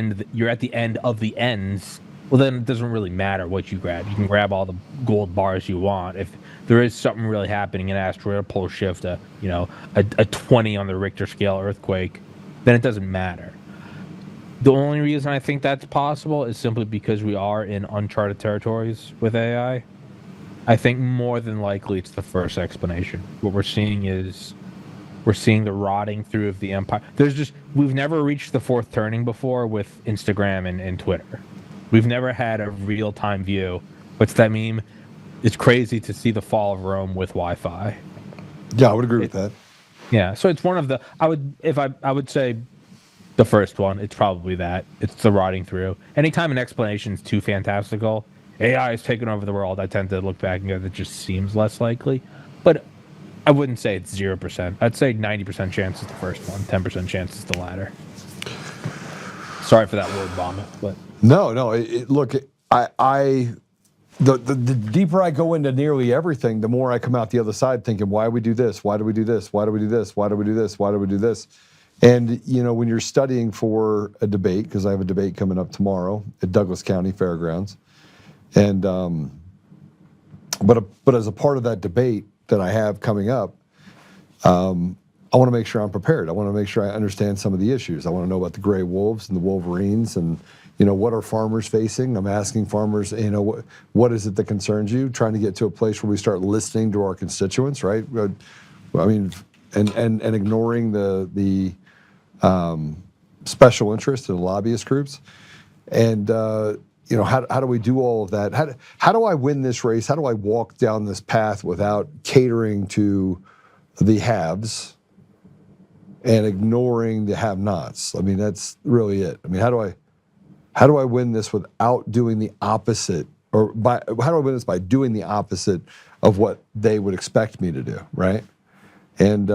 end of the ends, well, then it doesn't really matter what you grab. You can grab all the gold bars you want. If there is something really happening, an asteroid, a pole shift, a 20 on the Richter scale earthquake, then it doesn't matter. The only reason I think that's possible is simply because we are in uncharted territories with AI. I think more than likely it's the first explanation. What we're seeing is the rotting through of the empire. We've never reached the fourth turning before with Instagram and Twitter. We've never had a real-time view. What's that meme? It's crazy to see the fall of Rome with Wi-Fi. Yeah, I would agree with that. Yeah, so it's one of the. I would say the first one. It's probably that. It's the rotting through. Anytime an explanation is too fantastical, AI is taking over the world, I tend to look back and go, that just seems less likely. But I wouldn't say it's 0%. I'd say 90% chance is the first one, 10% chance is the latter. Sorry for that word vomit, but No. Look, the deeper I go into nearly everything, the more I come out the other side thinking, why do we do this? Why do we do this? Why do we do this? Why do we do this? Why do we do this? And, you know, when you're studying for a debate, because I have a debate coming up tomorrow at Douglas County Fairgrounds, and but as a part of that debate that I have coming up, I want to make sure I'm prepared. I want to make sure I understand some of the issues. I want to know about the gray wolves and the wolverines, and, you know, what are farmers facing? I'm asking farmers, you know, what is it that concerns you? Trying to get to a place where we start listening to our constituents, right? I mean, and ignoring the special interests and lobbyist groups. And you know, how do we do all of that? How do I win this race? How do I walk down this path without catering to the haves and ignoring the have-nots? I mean, that's really it. I mean, how do I win this without doing the opposite, how do I win this by doing the opposite of what they would expect me to do, right? And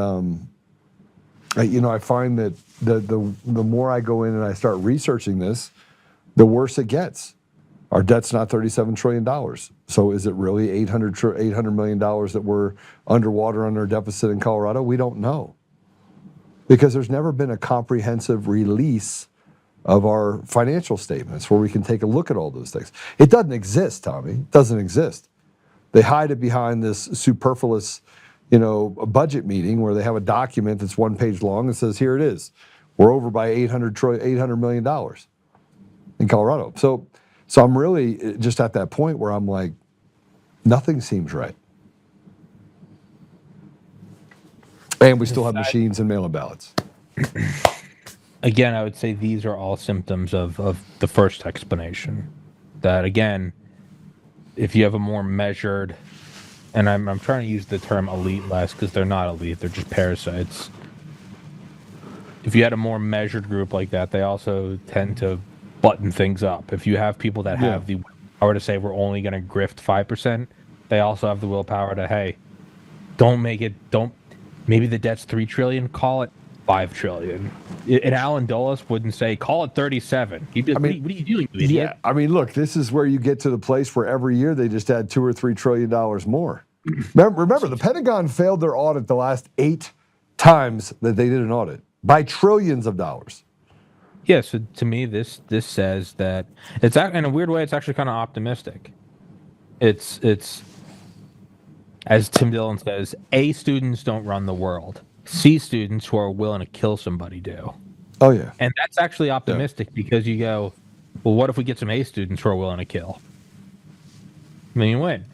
you know, I find that the more I go in and I start researching this, the worse it gets. Our debt's not $37 trillion. So is it really $800 million that we're underwater on our deficit in Colorado? We don't know. Because there's never been a comprehensive release of our financial statements where we can take a look at all those things. It doesn't exist, Tommy. It doesn't exist. They hide it behind this superfluous, you know, a budget meeting where they have a document that's one page long and says, here it is. We're over by $800 million in Colorado. So I'm really just at that point where I'm like, nothing seems right. And we still have machines and mail-in ballots. Again, I would say these are all symptoms of the first explanation. That, again, if you have a more measured, and I'm trying to use the term elite less because they're not elite, they're just parasites. If you had a more measured group like that, they also tend to button things up. If you have people that have the power to say we're only going to grift 5%, they also have the willpower to, hey, maybe the debt's $3 trillion, call it $5 trillion. And Alan Dulles wouldn't say, call it 37. He'd be, what are you doing, you idiot? Yeah, I mean, look, this is where you get to the place where every year they just add $2 or $3 trillion more. Remember, the Pentagon failed their audit the last 8 times that they did an audit by trillions of dollars. Yeah, so to me, this says that it's, in a weird way, it's actually kind of optimistic. It's as Tim Dillon says, A students don't run the world. C students who are willing to kill somebody do. Oh yeah, and that's actually optimistic because you go, well, what if we get some A students who are willing to kill? I mean, you win.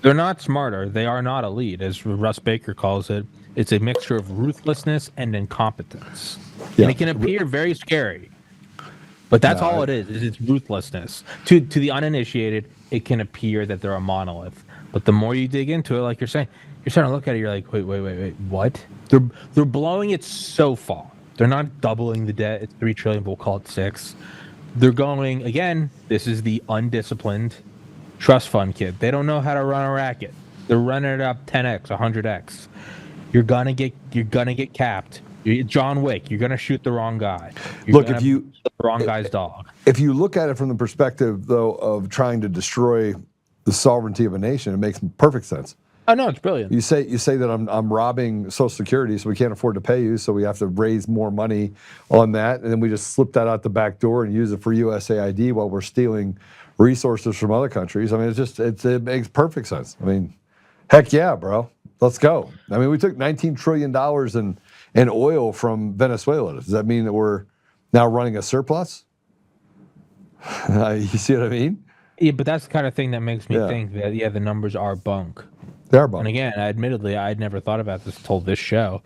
They're not smarter. They are not elite, as Russ Baker calls it. It's a mixture of ruthlessness and incompetence. Yeah. And it can appear very scary. But that's all it is it's ruthlessness. To the uninitiated, it can appear that they're a monolith. But the more you dig into it, like you're saying, you're starting to look at it, you're like, wait, what? They're blowing it so far. They're not doubling the debt. It's $3 trillion, we'll call it 6. They're going, again, this is the undisciplined trust fund kid. They don't know how to run a racket. They're running it up 10x, 100x. You're gonna get capped. You're John Wick. You're gonna shoot the wrong guy. Look, if you the wrong guy's dog. If you look at it from the perspective, though, of trying to destroy the sovereignty of a nation, it makes perfect sense. Oh no, it's brilliant. You say that I'm robbing Social Security, so we can't afford to pay you, so we have to raise more money on that, and then we just slip that out the back door and use it for USAID while we're stealing resources from other countries. I mean, it makes perfect sense. I mean, heck yeah, bro, let's go. I mean, we took $19 trillion in oil from Venezuela. Does that mean that we're now running a surplus? You see what I mean? Yeah, but that's the kind of thing that makes me think that the numbers are bunk. They are bunk. And again, admittedly, I'd never thought about this until this show.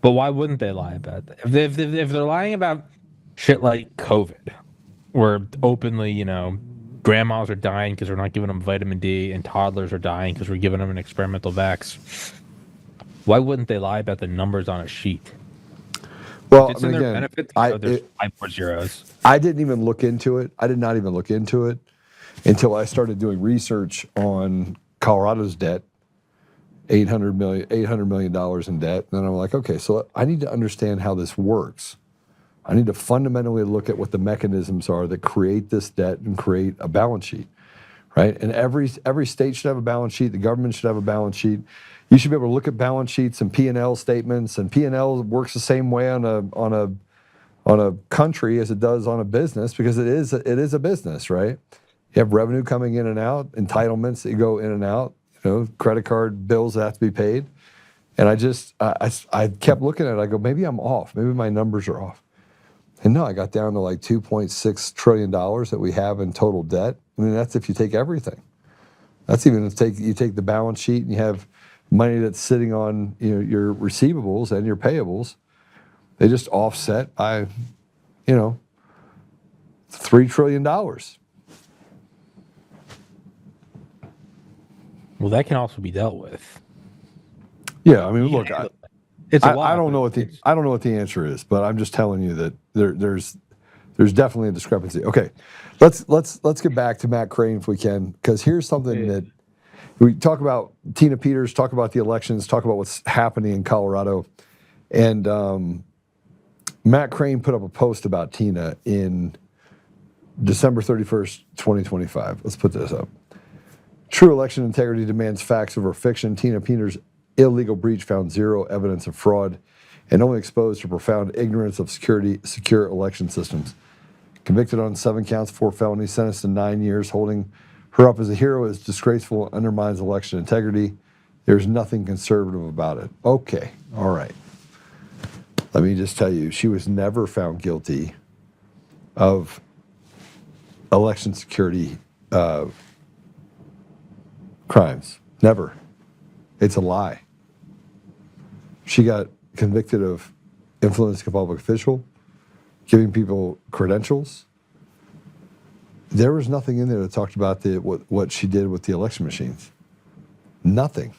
But why wouldn't they lie about that? If they're lying about shit like COVID, where openly, grandmas are dying because we're not giving them vitamin D, and toddlers are dying because we're giving them an experimental vax, why wouldn't they lie about the numbers on a sheet? Well, it's in their benefit. There's 5 more zeros. I didn't even look into it. I did not even look into it until I started doing research on Colorado's debt. $800 million in debt. And then I'm like, okay, so I need to understand how this works. I need to fundamentally look at what the mechanisms are that create this debt and create a balance sheet, right? And every state should have a balance sheet. The government should have a balance sheet. You should be able to look at balance sheets and P&L statements, and P&L works the same way on a country as it does on a business, because it is a business, right? You have revenue coming in and out, entitlements that go in and out. Credit card bills that have to be paid. And I kept looking at it. I go, maybe I'm off. Maybe my numbers are off. And no, I got down to like $2.6 trillion that we have in total debt. I mean, that's if you take everything. That's even if you take the balance sheet and you have money that's sitting on your receivables and your payables. They just offset by, $3 trillion. Well, that can also be dealt with. Yeah, I mean, look, it's a lot. I don't know what the answer is, but I'm just telling you that there's definitely a discrepancy. Okay, let's get back to Matt Crane if we can, because here's something that we talk about. Tina Peters, talk about the elections, talk about what's happening in Colorado, and Matt Crane put up a post about Tina in December 31st, 2025. Let's put this up. True election integrity demands facts over fiction. Tina Peters' illegal breach found zero evidence of fraud and only exposed to profound ignorance of secure election systems. Convicted on 7 counts, 4 felonies, sentenced to 9 years. Holding her up as a hero is disgraceful and undermines election integrity. There's nothing conservative about it. Okay, all right. Let me just tell you, she was never found guilty of election security crimes. Never. It's a lie. She got convicted of influencing a public official, giving people credentials. There was nothing in there that talked about what she did with the election machines. Nothing.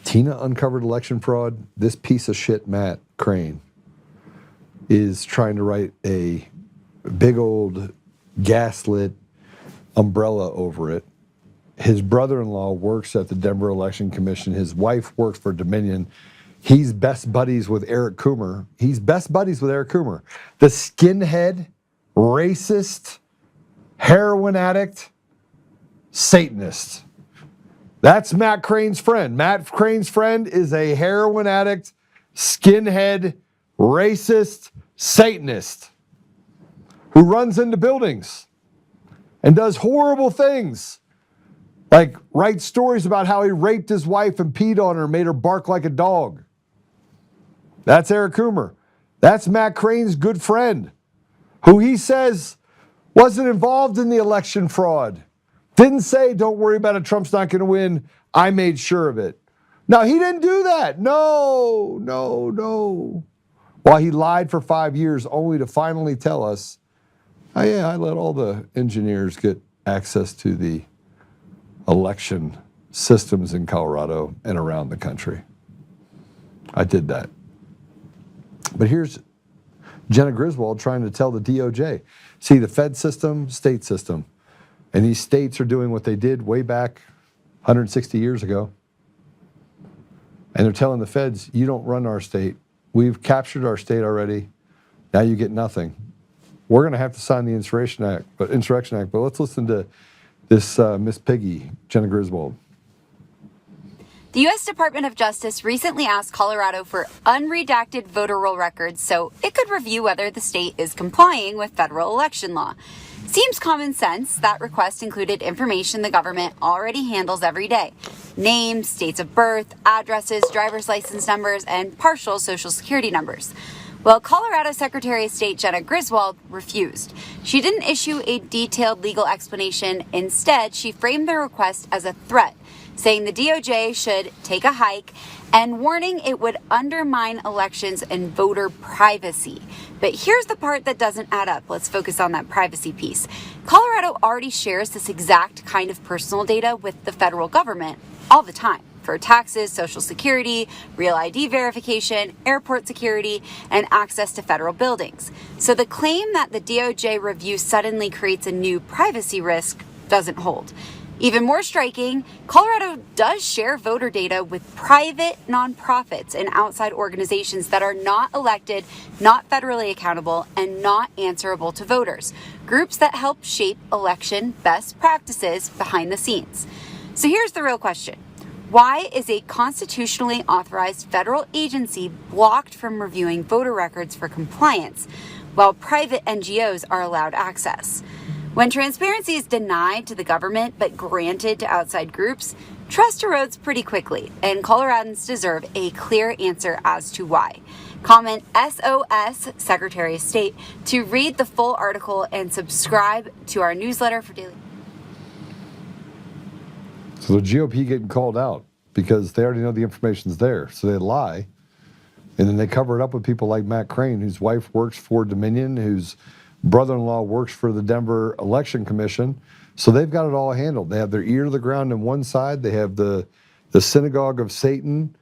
Tina uncovered election fraud. This piece of shit, Matt Crane, is trying to write a big old gaslit umbrella over it. His brother-in-law works at the Denver Election Commission. His wife works for Dominion. He's best buddies with Eric Coomer. The skinhead, racist, heroin addict, Satanist. That's Matt Crane's friend. Matt Crane's friend is a heroin addict, skinhead, racist, Satanist who runs into buildings and does horrible things, like writes stories about how he raped his wife and peed on her and made her bark like a dog. That's Eric Coomer. That's Matt Crane's good friend, who he says Wasn't involved in the election fraud. Didn't say, don't worry about it, Trump's not going to win. I made sure of it. No, he didn't do that. No. While he lied for 5 years only to finally tell us, oh yeah, I let all the engineers get access to the election systems in Colorado and around the country. I did that. But here's Jenna Griswold trying to tell the DOJ. See, the Fed system, state system. And these states are doing what they did way back 160 years ago. And they're telling the feds, you don't run our state. We've captured our state already. Now you get nothing. We're going to have to sign the Insurrection Act. But let's listen to this Miss Piggy, Jenna Griswold. The U.S. Department of Justice recently asked Colorado for unredacted voter roll records so it could review whether the state is complying with federal election law. Seems common sense. That request included information the government already handles every day. Names, dates of birth, addresses, driver's license numbers, and partial social security numbers. Well, Colorado Secretary of State Jenna Griswold refused. She didn't issue a detailed legal explanation. Instead, she framed the request as a threat, saying the DOJ should take a hike and warning it would undermine elections and voter privacy. But here's the part that doesn't add up. Let's focus on that privacy piece. Colorado already shares this exact kind of personal data with the federal government all the time for taxes, social security, real ID verification, airport security, and access to federal buildings. So the claim that the DOJ review suddenly creates a new privacy risk doesn't hold. Even more striking, Colorado does share voter data with private nonprofits and outside organizations that are not elected, not federally accountable, and not answerable to voters. Groups that help shape election best practices behind the scenes. So here's the real question. Why is a constitutionally authorized federal agency blocked from reviewing voter records for compliance, while private NGOs are allowed access? When transparency is denied to the government but granted to outside groups, trust erodes pretty quickly, and Coloradans deserve a clear answer as to why. Comment SOS, Secretary of State, to read the full article and subscribe to our newsletter for daily. So the GOP getting called out because they already know the information's there, so they lie, and then they cover it up with people like Matt Crane, whose wife works for Dominion, whose brother-in-law works for the Denver Election Commission, so they've got it all handled. They have their ear to the ground on one side. They have the synagogue of Satan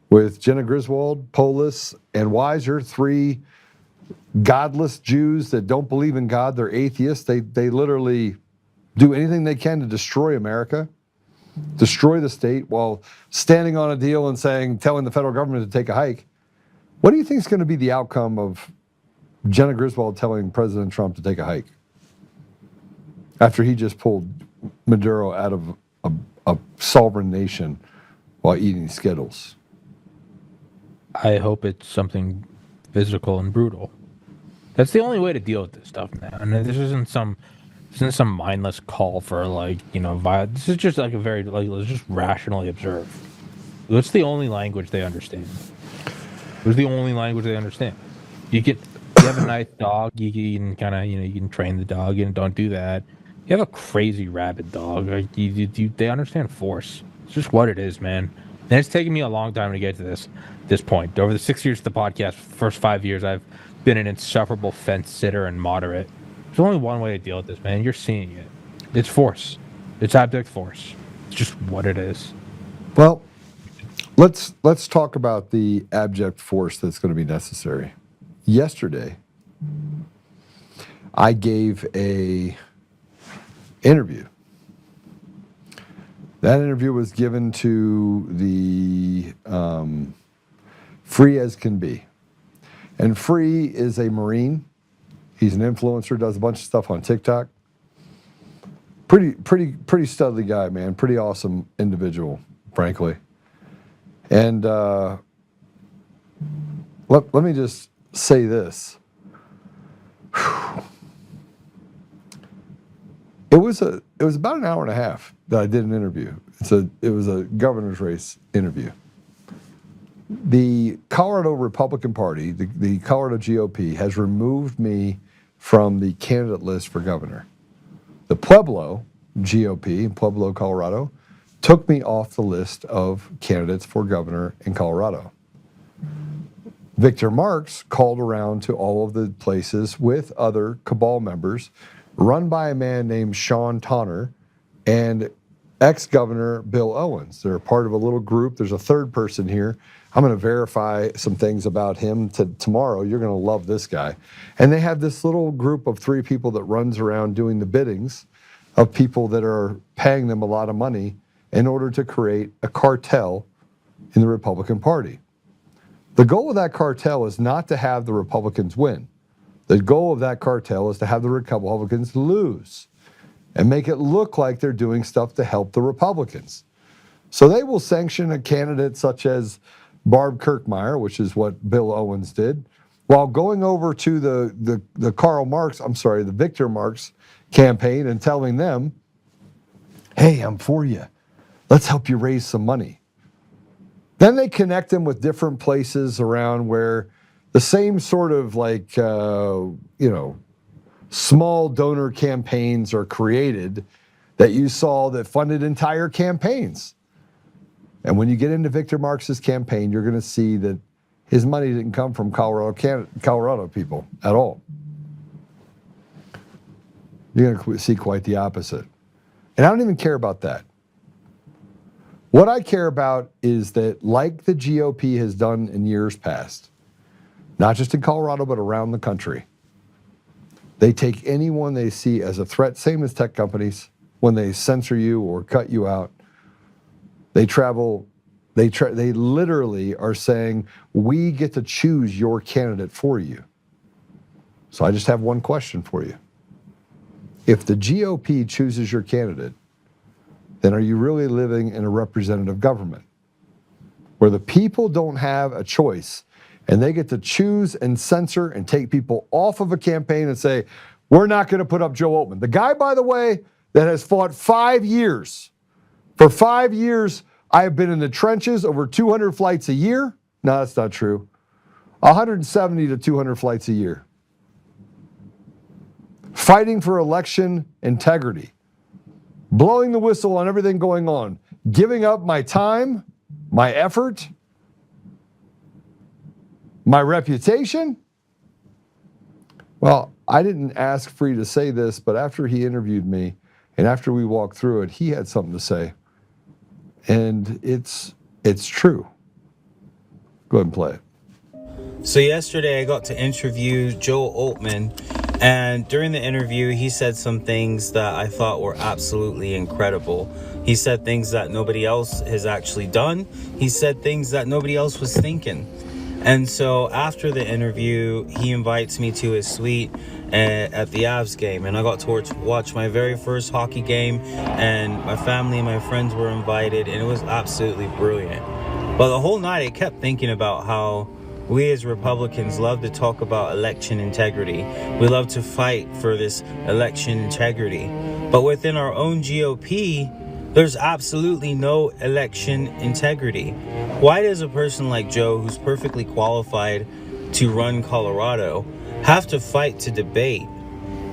with Jenna Griswold, Polis, and Weiser, three godless Jews that don't believe in God. They're atheists. They literally do anything they can to destroy America, destroy the state, while standing on a deal and telling the federal government to take a hike. What do you think is going to be the outcome of Jenna Griswold telling President Trump to take a hike after he just pulled Maduro out of a sovereign nation while eating Skittles? I hope it's something physical and brutal. That's the only way to deal with this stuff now. And this isn't some mindless call for violence. This is just a very let's just rationally observe. That's the only language they understand. It's the only language they understand. You have a nice dog, you can kind of you can train the dog and don't do that. You have a crazy rabid dog, they understand force. It's just what it is, man. And it's taken me a long time to get to this point. Over the 6 years of the podcast, first 5 years, I've been an insufferable fence sitter and moderate. There's only one way to deal with this, man. You're seeing it. It's force. It's abject force. It's just what it is. Well, let's talk about the abject force that's going to be necessary. Yesterday, I gave a interview. That interview was given to the Free As Can Be. And Free is a Marine. He's an influencer, does a bunch of stuff on TikTok. Pretty studly guy, man. Pretty awesome individual, frankly. And let me just say this. It was about an hour and a half that I did an interview. It was a governor's race interview. The Colorado Republican Party, the Colorado GOP, has removed me from the candidate list for governor. The Pueblo, GOP, Pueblo, Colorado, took me off the list of candidates for governor in Colorado. Victor Marx called around to all of the places with other cabal members run by a man named Sean Tonner and ex-governor Bill Owens. They're part of a little group. There's a third person here. I'm going to verify some things about him tomorrow. You're going to love this guy. And they have this little group of 3 people that runs around doing the biddings of people that are paying them a lot of money in order to create a cartel in the Republican Party. The goal of that cartel is not to have the Republicans win. The goal of that cartel is to have the Republicans lose and make it look like they're doing stuff to help the Republicans. So they will sanction a candidate such as Barb Kirkmeyer, which is what Bill Owens did, while going over to the Victor Marx campaign and telling them, hey, I'm for you. Let's help you raise some money. Then they connect them with different places around where the same sort of small donor campaigns are created that you saw that funded entire campaigns. And when you get into Victor Marx's campaign, you're going to see that his money didn't come from Colorado people at all. You're going to see quite the opposite. And I don't even care about that. What I care about is that, like the GOP has done in years past, not just in Colorado, but around the country, they take anyone they see as a threat, same as tech companies, when they censor you or cut you out. They literally are saying, we get to choose your candidate for you. So I just have one question for you. If the GOP chooses your candidate, then are you really living in a representative government where the people don't have a choice and they get to choose and censor and take people off of a campaign and say, we're not going to put up Joe Oltmann. The guy, by the way, that has fought 5 years. For 5 years, I have been in the trenches over 200 flights a year. No, that's not true. 170 to 200 flights a year. Fighting for election integrity. Blowing the whistle on everything going on. Giving up my time, my effort, my reputation. Well, I didn't ask Free to say this, but after he interviewed me and after we walked through it, he had something to say. And it's true. Go ahead and play it. So yesterday I got to interview Joe Oltmann, and during the interview he said some things that I thought were absolutely incredible. He said things that nobody else has actually done. He said things that nobody else was thinking. And so after the interview, he invites me to his suite at the Avs game, and I got to watch my very first hockey game, and my family and my friends were invited, and it was absolutely brilliant. But the whole night I kept thinking about how we as Republicans love to talk about election integrity. We love to fight for this election integrity. But within our own GOP, there's absolutely no election integrity. Why does a person like Joe, who's perfectly qualified to run Colorado, have to fight to debate?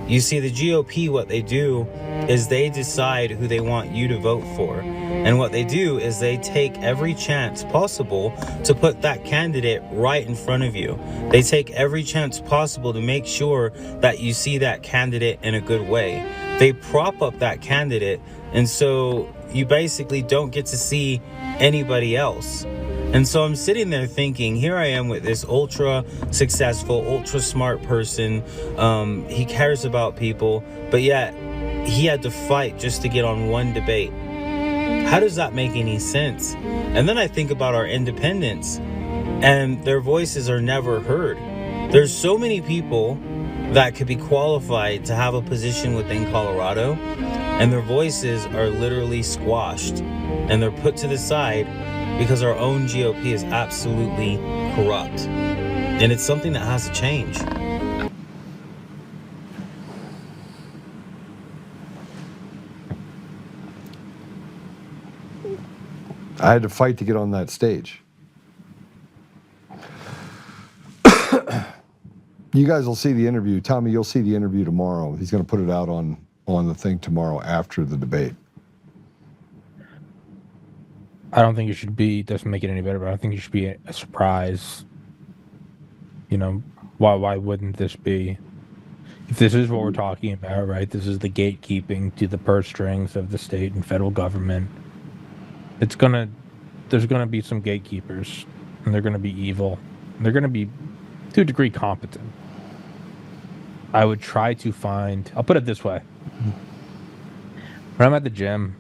You see, the GOP, what they do is they decide who they want you to vote for. And what they do is they take every chance possible to put that candidate right in front of you. They take every chance possible to make sure that you see that candidate in a good way. They prop up that candidate, and so you basically don't get to see anybody else. And so I'm sitting there thinking, here I am with this ultra successful, ultra smart person. He cares about people, but yet he had to fight just to get on one debate. How does that make any sense? And then I think about our independents, and their voices are never heard. There's so many people that could be qualified to have a position within Colorado, and their voices are literally squashed, and they're put to the side because our own GOP is absolutely corrupt. And it's something that has to change. I had to fight to get on that stage. You guys will see the interview. Tommy, you'll see the interview tomorrow. He's going to put it out on the thing tomorrow after the debate. I don't think it should be, doesn't make it any better, but I don't think it should be a surprise. You know, why wouldn't this be? If this is what we're talking about, right? This is the gatekeeping to the purse strings of the state and federal government. There's gonna be some gatekeepers, and they're gonna be evil. And they're gonna be, to a degree, competent. I would try to find, I'll put it this way. When I'm at the gym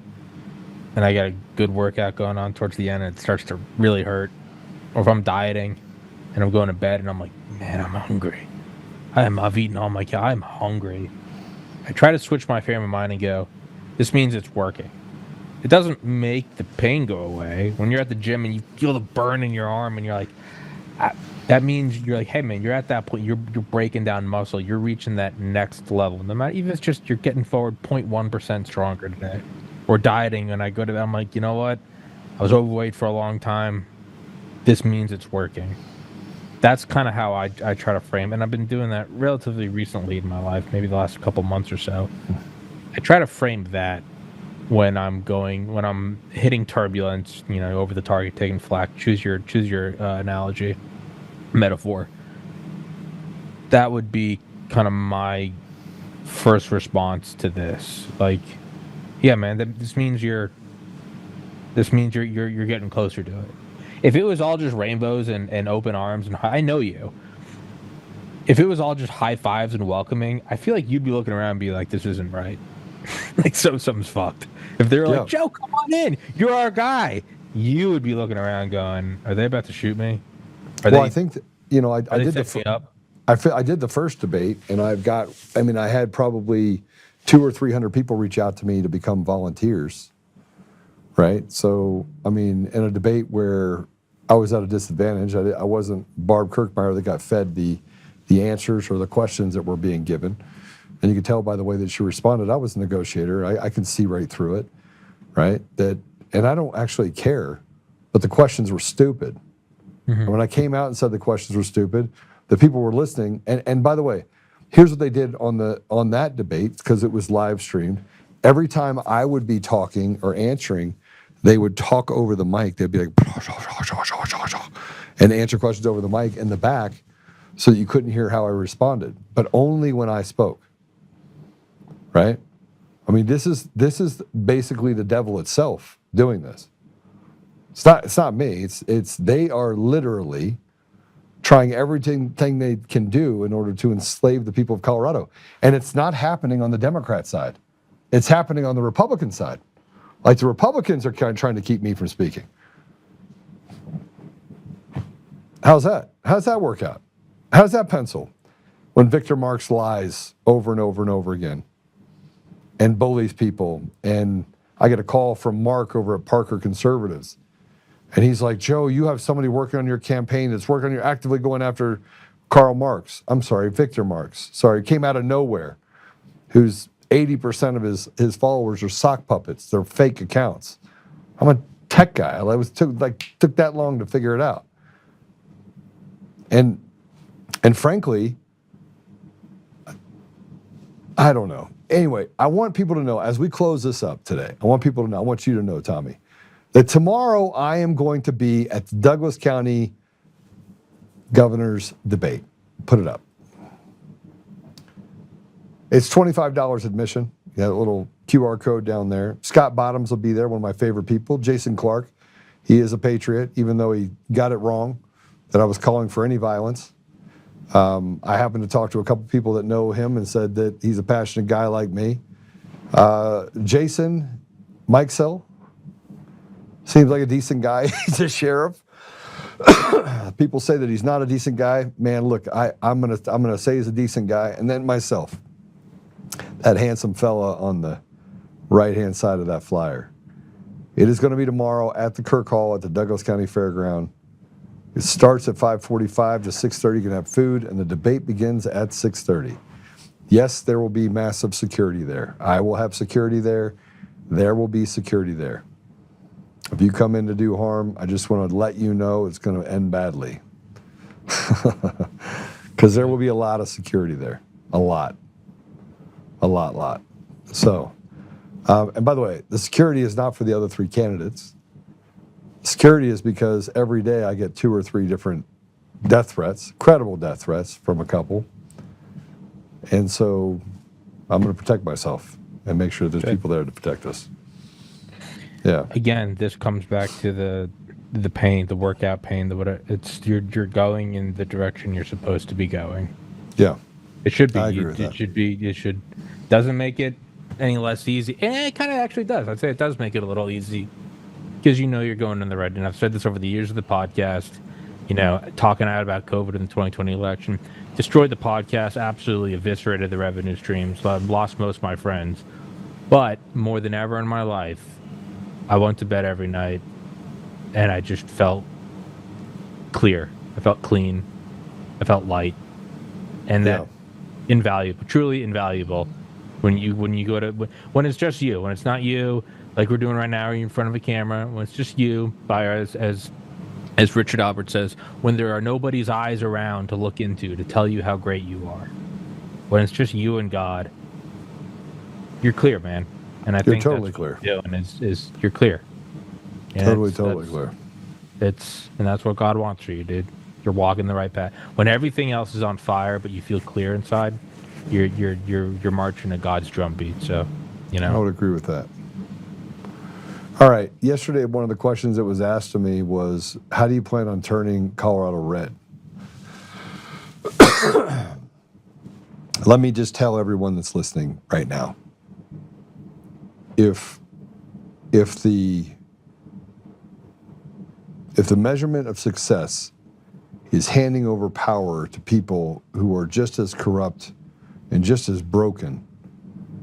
and I got a good workout going on towards the end and it starts to really hurt, or if I'm dieting and I'm going to bed and I'm like, man, I'm hungry. I've eaten all my I'm hungry. I try to switch my frame of mind and go, this means it's working. It doesn't make the pain go away. When you're at the gym and you feel the burn in your arm and you're like, that means you're like, hey man, you're at that point, you're breaking down muscle, you're reaching that next level. No matter, even if it's just you're getting forward 0.1% stronger today. Or dieting, and I go to that, I'm like, you know what? I was overweight for a long time. This means it's working. That's kind of how I try to frame, and I've been doing that relatively recently in my life, maybe the last couple months or so. I try to frame that when I'm hitting turbulence, you know, over the target, taking flak. Choose your analogy, metaphor. That would be kind of my first response to this. Like, yeah, man, this means you're getting closer to it. If it was all just rainbows and open arms and I know you. If it was all just high fives and welcoming, I feel like you'd be looking around and be like, this isn't right. Like, something's fucked. If they're like, Joe, come on in, you're our guy, you would be looking around going, are they about to shoot me? I think that, you know, I did the first debate, and I had probably 200 or 300 people reach out to me to become volunteers, right? So, I mean, in a debate where I was at a disadvantage, I wasn't Barb Kirkmeyer that got fed the answers or the questions that were being given. And you could tell by the way that she responded, I was a negotiator. I could see right through it, right? And I don't actually care, but the questions were stupid. Mm-hmm. And when I came out and said the questions were stupid, the people were listening. And by the way, here's what they did on that debate, because it was live streamed. Every time I would be talking or answering, they would talk over the mic. They'd be like, and answer questions over the mic in the back so that you couldn't hear how I responded, but only when I spoke, right? I mean, this is basically the devil itself doing this. It's not me. It's they are literally trying everything they can do in order to enslave the people of Colorado. And it's not happening on the Democrat side. It's happening on the Republican side. Like, the Republicans are kind of trying to keep me from speaking. How's that? How's that work out? How's that pencil? When Victor Marx lies over and over and over again and bullies people. And I get a call from Mark over at Parker Conservatives. And he's like, Joe, you have somebody working on your campaign that's working on your actively going after Karl Marx. I'm sorry, Victor Marx. Sorry, came out of nowhere. Who's 80% of his followers are sock puppets. They're fake accounts. I'm a tech guy. Took that long to figure it out. And frankly, I don't know. Anyway, I want people to know, as we close this up today, I want you to know, Tommy, that tomorrow I am going to be at the Douglas County Governor's debate. Put it up. It's $25 admission. You got a little QR code down there. Scott Bottoms will be there, one of my favorite people. Jason Clark, he is a patriot, even though he got it wrong, that I was calling for any violence. I happened to talk to a couple people that know him and said that he's a passionate guy like me. Jason Mikesell seems like a decent guy. He's a sheriff. People say that he's not a decent guy. Man, look, I'm gonna say he's a decent guy, and then myself, that handsome fella on the right-hand side of that flyer. It is going to be tomorrow at the Kirk Hall at the Douglas County Fairground. It starts at 5:45 to 6:30. You can have food, and the debate begins at 6:30. Yes, there will be massive security there. I will have security there. There will be security there. If you come in to do harm, I just want to let you know it's going to end badly. Because there will be a lot of security there. A lot. So, and by the way, the security is not for the other 3 candidates. Security is because every day I get 2 or 3 different death threats, credible death threats from a couple. And so I'm going to protect myself and make sure there's people there to protect us. Yeah. Again, this comes back to the pain, the workout pain, the whatever. It's you're going in the direction you're supposed to be going. Yeah. It should be. I agree with that. It should. Doesn't make it any less easy. And it kind of actually does. I'd say it does make it a little easy because you know you're going in the right. And I've said this over the years of the podcast. You know, talking out about COVID in the 2020 election, destroyed the podcast, absolutely eviscerated the revenue streams. I've lost most of my friends, but more than ever in my life, I went to bed every night, and I just felt clear. I felt clean. I felt light, and that invaluable, truly invaluable. When you go to when it's just you, when it's not you, like we're doing right now, you're in front of a camera. When it's just you, as Richard Albert says, when there are nobody's eyes around to look into to tell you how great you are, when it's just you and God, you're clear, man. And I think totally that's clear. What you're doing is you're clear. And Totally clear. And that's what God wants for you, dude. You're walking the right path. When everything else is on fire, but you feel clear inside, you're marching to God's drumbeat. So, you know. I would agree with that. All right. Yesterday, one of the questions that was asked to me was, how do you plan on turning Colorado red? Let me just tell everyone that's listening right now. If the measurement of success is handing over power to people who are just as corrupt and just as broken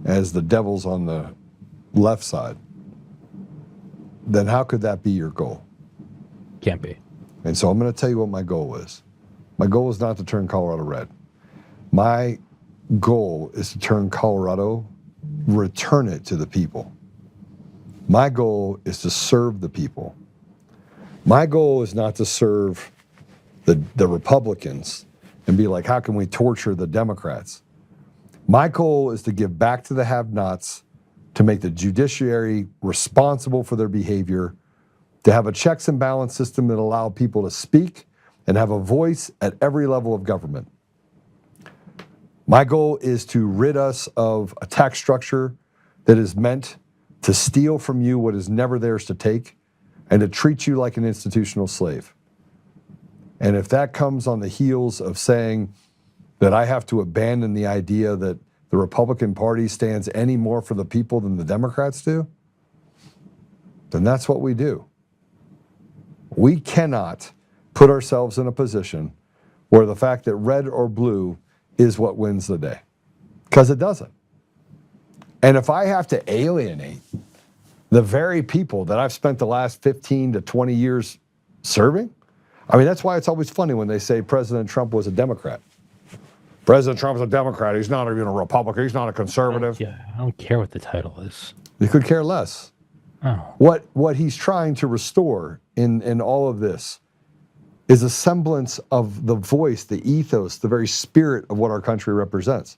as the devils on the left side, then how could that be your goal? Can't be. And so I'm going to tell you what my goal is. My goal is not to turn Colorado red. My goal is to turn Colorado, return it to the people. My goal is to serve the people. My goal is not to serve the Republicans and be like, how can we torture the Democrats? My goal is to give back to the have-nots, to make the judiciary responsible for their behavior, to have a checks and balance system that allow people to speak and have a voice at every level of government. My goal is to rid us of a tax structure that is meant to steal from you what is never theirs to take and to treat you like an institutional slave. And if that comes on the heels of saying that I have to abandon the idea that the Republican Party stands any more for the people than the Democrats do, then that's what we do. We cannot put ourselves in a position where the fact that red or blue is what wins the day, because it doesn't. And if I have to alienate the very people that I've spent the last 15 to 20 years serving, I mean, that's why it's always funny when they say President Trump was a Democrat. President Trump's a Democrat. He's not even a Republican. He's not a conservative. Yeah, I don't care what the title is. You could care less. Oh. What he's trying to restore in all of this is a semblance of the voice, the ethos, the very spirit of what our country represents.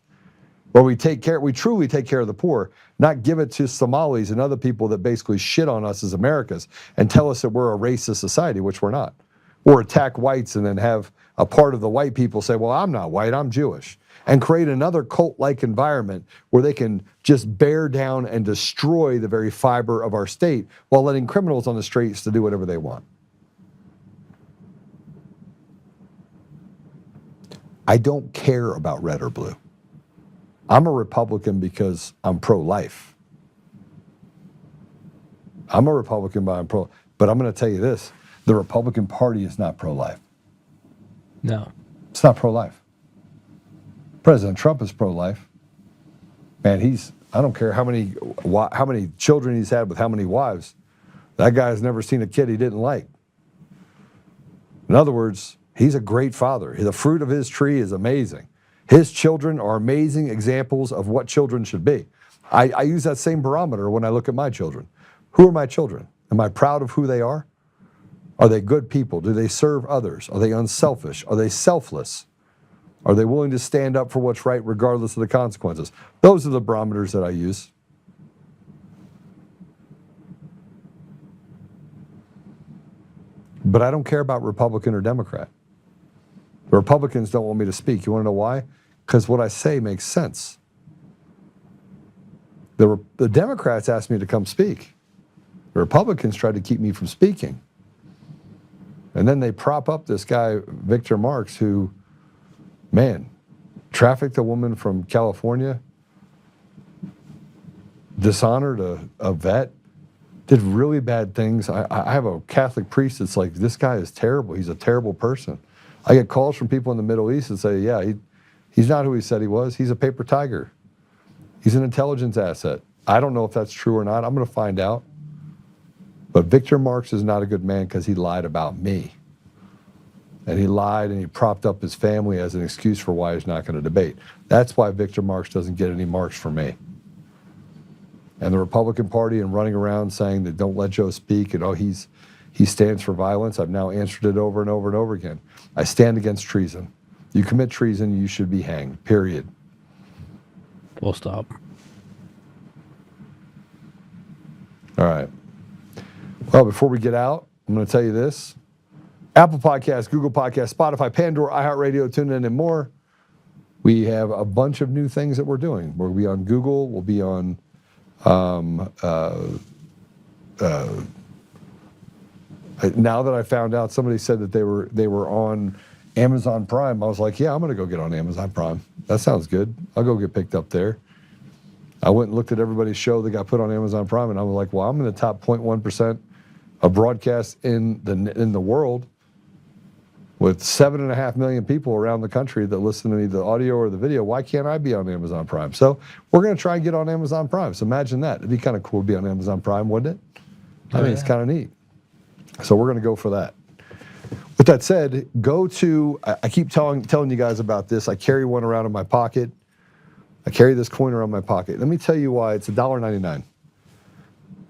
Where we truly take care of the poor, not give it to Somalis and other people that basically shit on us as Americans and tell us that we're a racist society, which we're not. Or attack whites and then have a part of the white people say, well, I'm not white, I'm Jewish. And create another cult-like environment where they can just bear down and destroy the very fiber of our state while letting criminals on the streets to do whatever they want. I don't care about red or blue. I'm a Republican because I'm pro-life. I'm a Republican, but I'm pro. But I'm going to tell you this. The Republican Party is not pro-life. No. It's not pro-life. President Trump is pro-life. Man, I don't care how many children he's had with how many wives. That guy has never seen a kid he didn't like. In other words, he's a great father. The fruit of his tree is amazing. His children are amazing examples of what children should be. I use that same barometer when I look at my children. Who are my children? Am I proud of who they are? Are they good people? Do they serve others? Are they unselfish? Are they selfless? Are they willing to stand up for what's right regardless of the consequences? Those are the barometers that I use. But I don't care about Republican or Democrat. The Republicans don't want me to speak. You want to know why? Because what I say makes sense. The Democrats asked me to come speak. The Republicans tried to keep me from speaking. And then they prop up this guy, Victor Marx, who, man, trafficked a woman from California, dishonored a vet, did really bad things. I have a Catholic priest that's like, this guy is terrible. He's a terrible person. I get calls from people in the Middle East that say, yeah, he's not who he said he was. He's a paper tiger. He's an intelligence asset. I don't know if that's true or not. I'm going to find out. But Victor Marx is not a good man because he lied about me. And he lied and he propped up his family as an excuse for why he's not going to debate. That's why Victor Marx doesn't get any marks from me. And the Republican Party and running around saying that don't let Joe speak and he stands for violence. I've now answered it over and over and over again. I stand against treason. You commit treason, you should be hanged, period. Full stop. All right. Well, before we get out, I'm going to tell you this. Apple Podcasts, Google Podcasts, Spotify, Pandora, iHeartRadio, TuneIn, and more. We have a bunch of new things that we're doing. We'll be on Google. We'll be on now that I found out, somebody said that they were on Amazon Prime. I was like, yeah, I'm going to go get on Amazon Prime. That sounds good. I'll go get picked up there. I went and looked at everybody's show that got put on Amazon Prime, and I was like, well, I'm in the top 0.1% of broadcasts in the world with 7.5 million people around the country that listen to me, the audio or the video. Why can't I be on Amazon Prime? So we're going to try and get on Amazon Prime. So imagine that. It'd be kind of cool to be on Amazon Prime, wouldn't it? I mean, it's kind of neat. So we're going to go for that. With that said, go to, I keep telling you guys about this. I carry one around in my pocket. I carry this coin around my pocket. Let me tell you why. It's $1.99,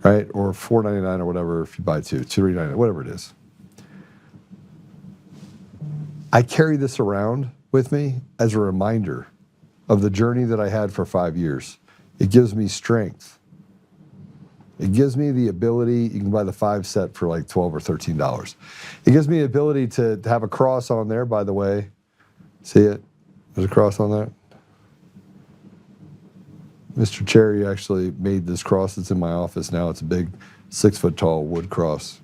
right? Or $4.99 or whatever if you buy two, $2.99, whatever it is. I carry this around with me as a reminder of the journey that I had for 5 years. It gives me strength. It gives me the ability, you can buy the 5 set for like $12 or $13. It gives me the ability to have a cross on there, by the way. See it? There's a cross on that. Mr. Cherry actually made this cross that's in my office now. It's a big 6-foot tall wood cross.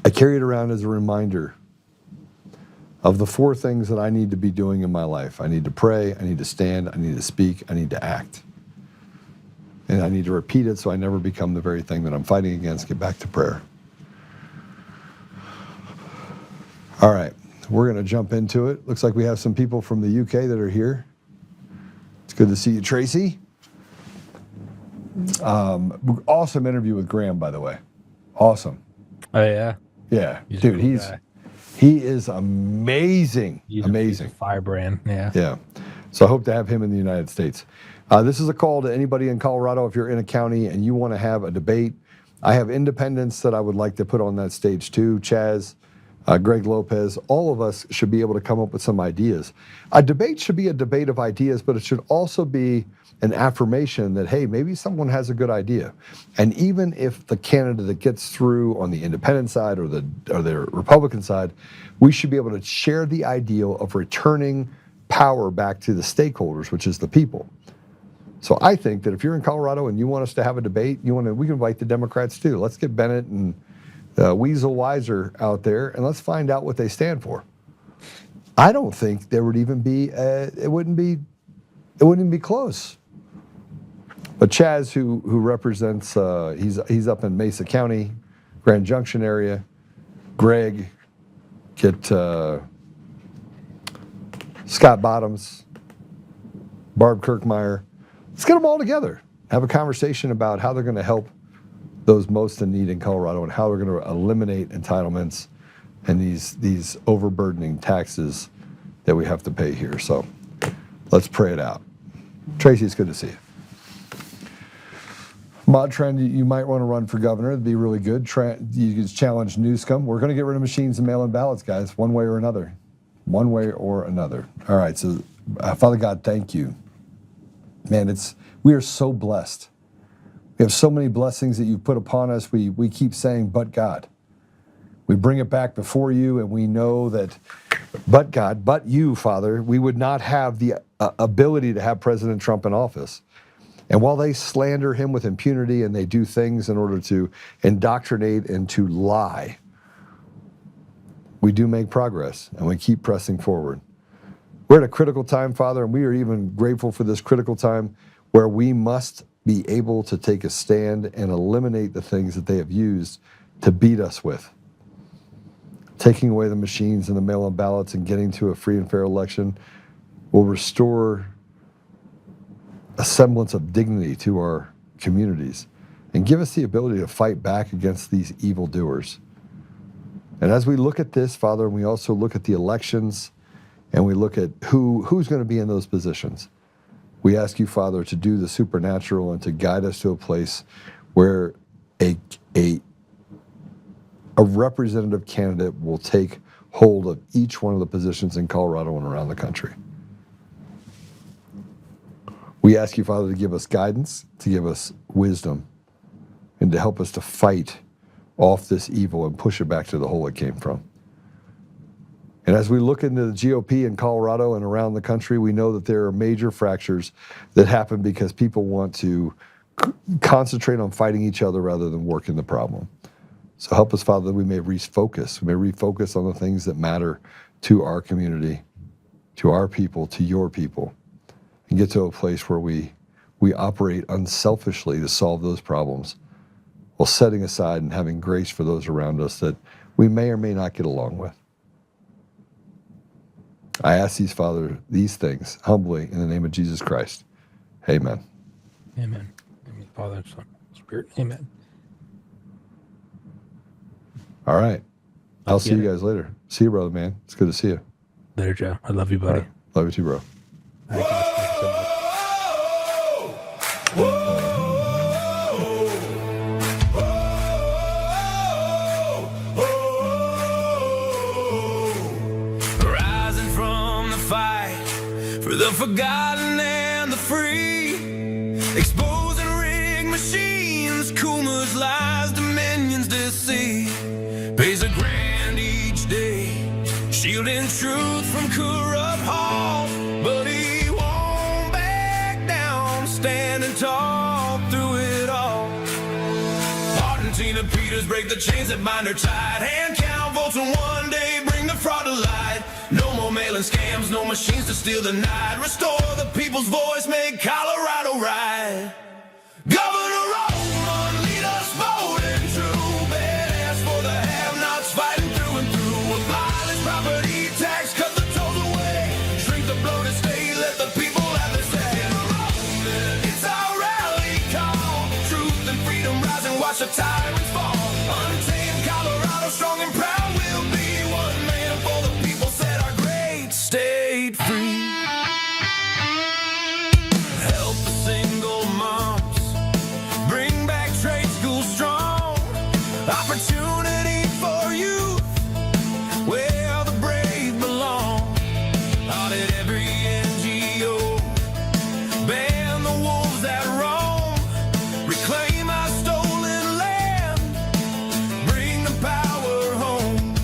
I carry it around as a reminder of the 4 things that I need to be doing in my life. I need to pray, I need to stand, I need to speak, I need to act. And I need to repeat it so I never become the very thing that I'm fighting against. Get back to prayer. All right, we're going to jump into it. Looks like we have some people from the UK that are here. It's good to see you, Tracy. Awesome interview with Graham, by the way. Awesome. Oh, yeah? Yeah, He's dude, a cool guy. he is amazing. He's amazing. A firebrand, yeah. Yeah. So I hope to have him in the United States. This is a call to anybody in Colorado. If you're in a county and you want to have a debate, I have independents that I would like to put on that stage too. Chaz, Greg Lopez, all of us should be able to come up with some ideas. A debate should be a debate of ideas, but it should also be an affirmation that, hey, maybe someone has a good idea. And even if the candidate that gets through on the independent side or the Republican side, we should be able to share the ideal of returning power back to the stakeholders, which is the people. So I think that if you're in Colorado and you want us to have a debate, we can invite the Democrats too. Let's get Bennett and Weasel Weiser out there and let's find out what they stand for. I don't think there would even be it wouldn't even be close. But Chaz, who represents, he's up in Mesa County, Grand Junction area. Greg, get Scott Bottoms, Barb Kirkmeyer. Let's get them all together. Have a conversation about how they're going to help those most in need in Colorado and how they're going to eliminate entitlements and these overburdening taxes that we have to pay here. So let's pray it out. Tracy, it's good to see you. Mod Trend, you might want to run for governor. It'd be really good. You could challenge Newscomb. We're going to get rid of machines and mail-in ballots, guys, one way or another. One way or another. All right, so Father God, thank you. Man, we are so blessed. We have so many blessings that you've put upon us. We keep saying, but God. We bring it back before you, and we know that, but God, but you, Father, we would not have the ability to have President Trump in office. And while they slander him with impunity and they do things in order to indoctrinate and to lie, we do make progress and we keep pressing forward. We're at a critical time, Father, and we are even grateful for this critical time where we must be able to take a stand and eliminate the things that they have used to beat us with. Taking away the machines and the mail-in ballots and getting to a free and fair election will restore a semblance of dignity to our communities and give us the ability to fight back against these evildoers. And as we look at this, Father, and we also look at the elections and we look at who's going to be in those positions, we ask you, Father, to do the supernatural and to guide us to a place where a representative candidate will take hold of each one of the positions in Colorado and around the country. We ask you, Father, to give us guidance, to give us wisdom, and to help us to fight off this evil and push it back to the hole it came from. And as we look into the GOP in Colorado and around the country, we know that there are major fractures that happen because people want to concentrate on fighting each other rather than working the problem. So help us, Father, that we may refocus. We may refocus on the things that matter to our community, to our people, to your people, and get to a place where we operate unselfishly to solve those problems while setting aside and having grace for those around us that we may or may not get along with. I ask these, Father, these things humbly in the name of Jesus Christ. Amen. Amen. Amen. Father, Son, Spirit. Amen. All right. I'll see you guys later. See you, brother, man. It's good to see you. Later, Joe. I love you, buddy. Right. Love you too, bro. Thank you so much. Rising from the fight for the forgotten and the free, exposing rigged machines, Coomer's lies, Dominion's deceit, pays a grand each day, shielding truth from corrupt halls, but he won't back down, standing tall through it all. Argentina Peters break the chains that bind her tight, hand count votes and one day bring the fraud to light. No more mailing scams, no machines to steal the night, restore the people's voice, make Colorado right. Governor Oltmann, lead us bold and true, badass for the have-nots, fighting through and through. Abolish property tax, cut the tolls away, shrink the bloated state, let the people have their say. It's our rally call, truth and freedom rise and watch the tyrants fall. Untamed Colorado, strong and proud, we'll be one man for the people, set our great state free. Help the single moms, bring back trade school strong, opportunity for youth, where the brave belong. Audit every NGO, ban the wolves that roam, reclaim our stolen land, bring the power home.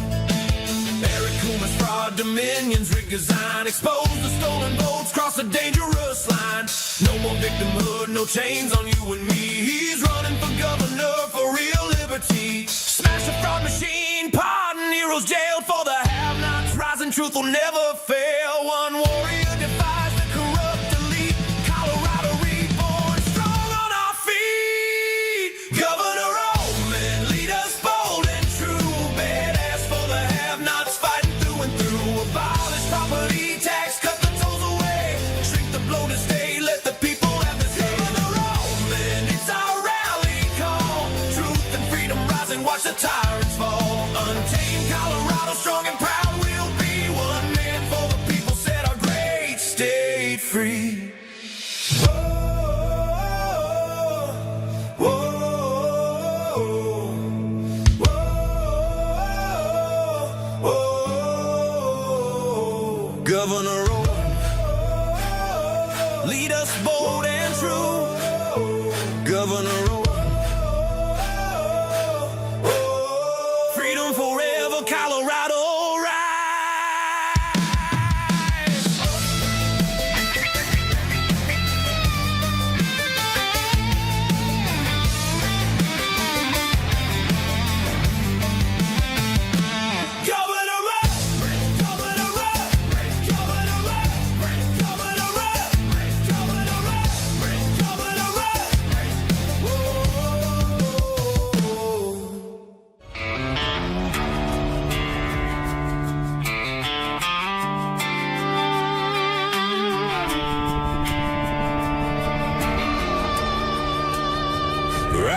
Eric Coomer's fraud, Dominion's rigged design, expose the stolen votes, cross a dangerous line. No more victimhood, no chains on you and me. He's running for governor for real liberty. Smash the fraud machine, pardon heroes jailed for the have-nots. Rising truth will never fail. One warrior defies the corrupt elite. Colorado reborn, strong on our feet. Governor Oltmann, lead us bold and true, badass for the have-nots, fighting through and through. Abolish property tax, cut the tolls away, shrink the bloated state, let the people have the say. Governor Oltmann, it's our rally call, truth and freedom rise and watch the tyrants fall. Untamed Colorado, strong and proud, we'll be one man for the people, set our great state free. Whoa, whoa.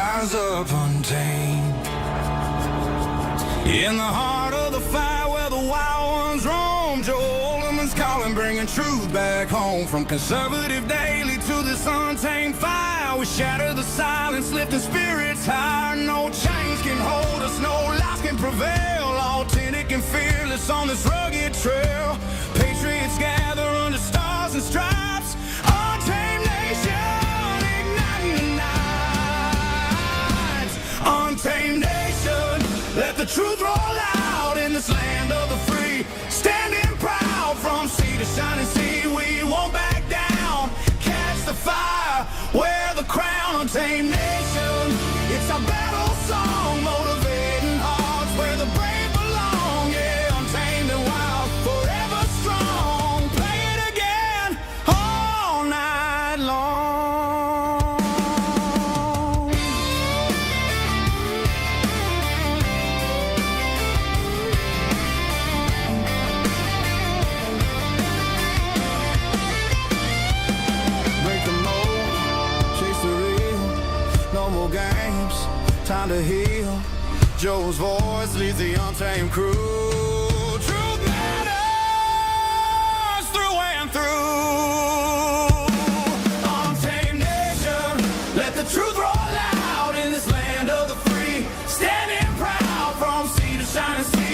rise up untamed. In the heart of the fight where the wild ones roam, Joe Oltmann's calling, bringing truth back home. From conservative daily to this untamed fire, we shatter the silence, lifting spirits higher. No chains can hold us, no lies can prevail. Authentic and fearless on this rugged trail. Patriots gather under stars and stripes. Untamed nation, igniting the night. Untamed nation, let the truth roll out in this land of the free. Standing proud from sea to shining sea, we won't back down. Catch the fire, wear the crown. Untamed nation, it's our battle song, motivating hearts where the brave belong. Yeah, untamed and wild, forever strong. Play it again all night long. Break the mold, chase the real, no more games, time to heal. Joe's voice leads the untamed crew. Truth matters through and through. Untamed nation, let the truth roll out in this land of the free. Standing proud from sea to shining sea.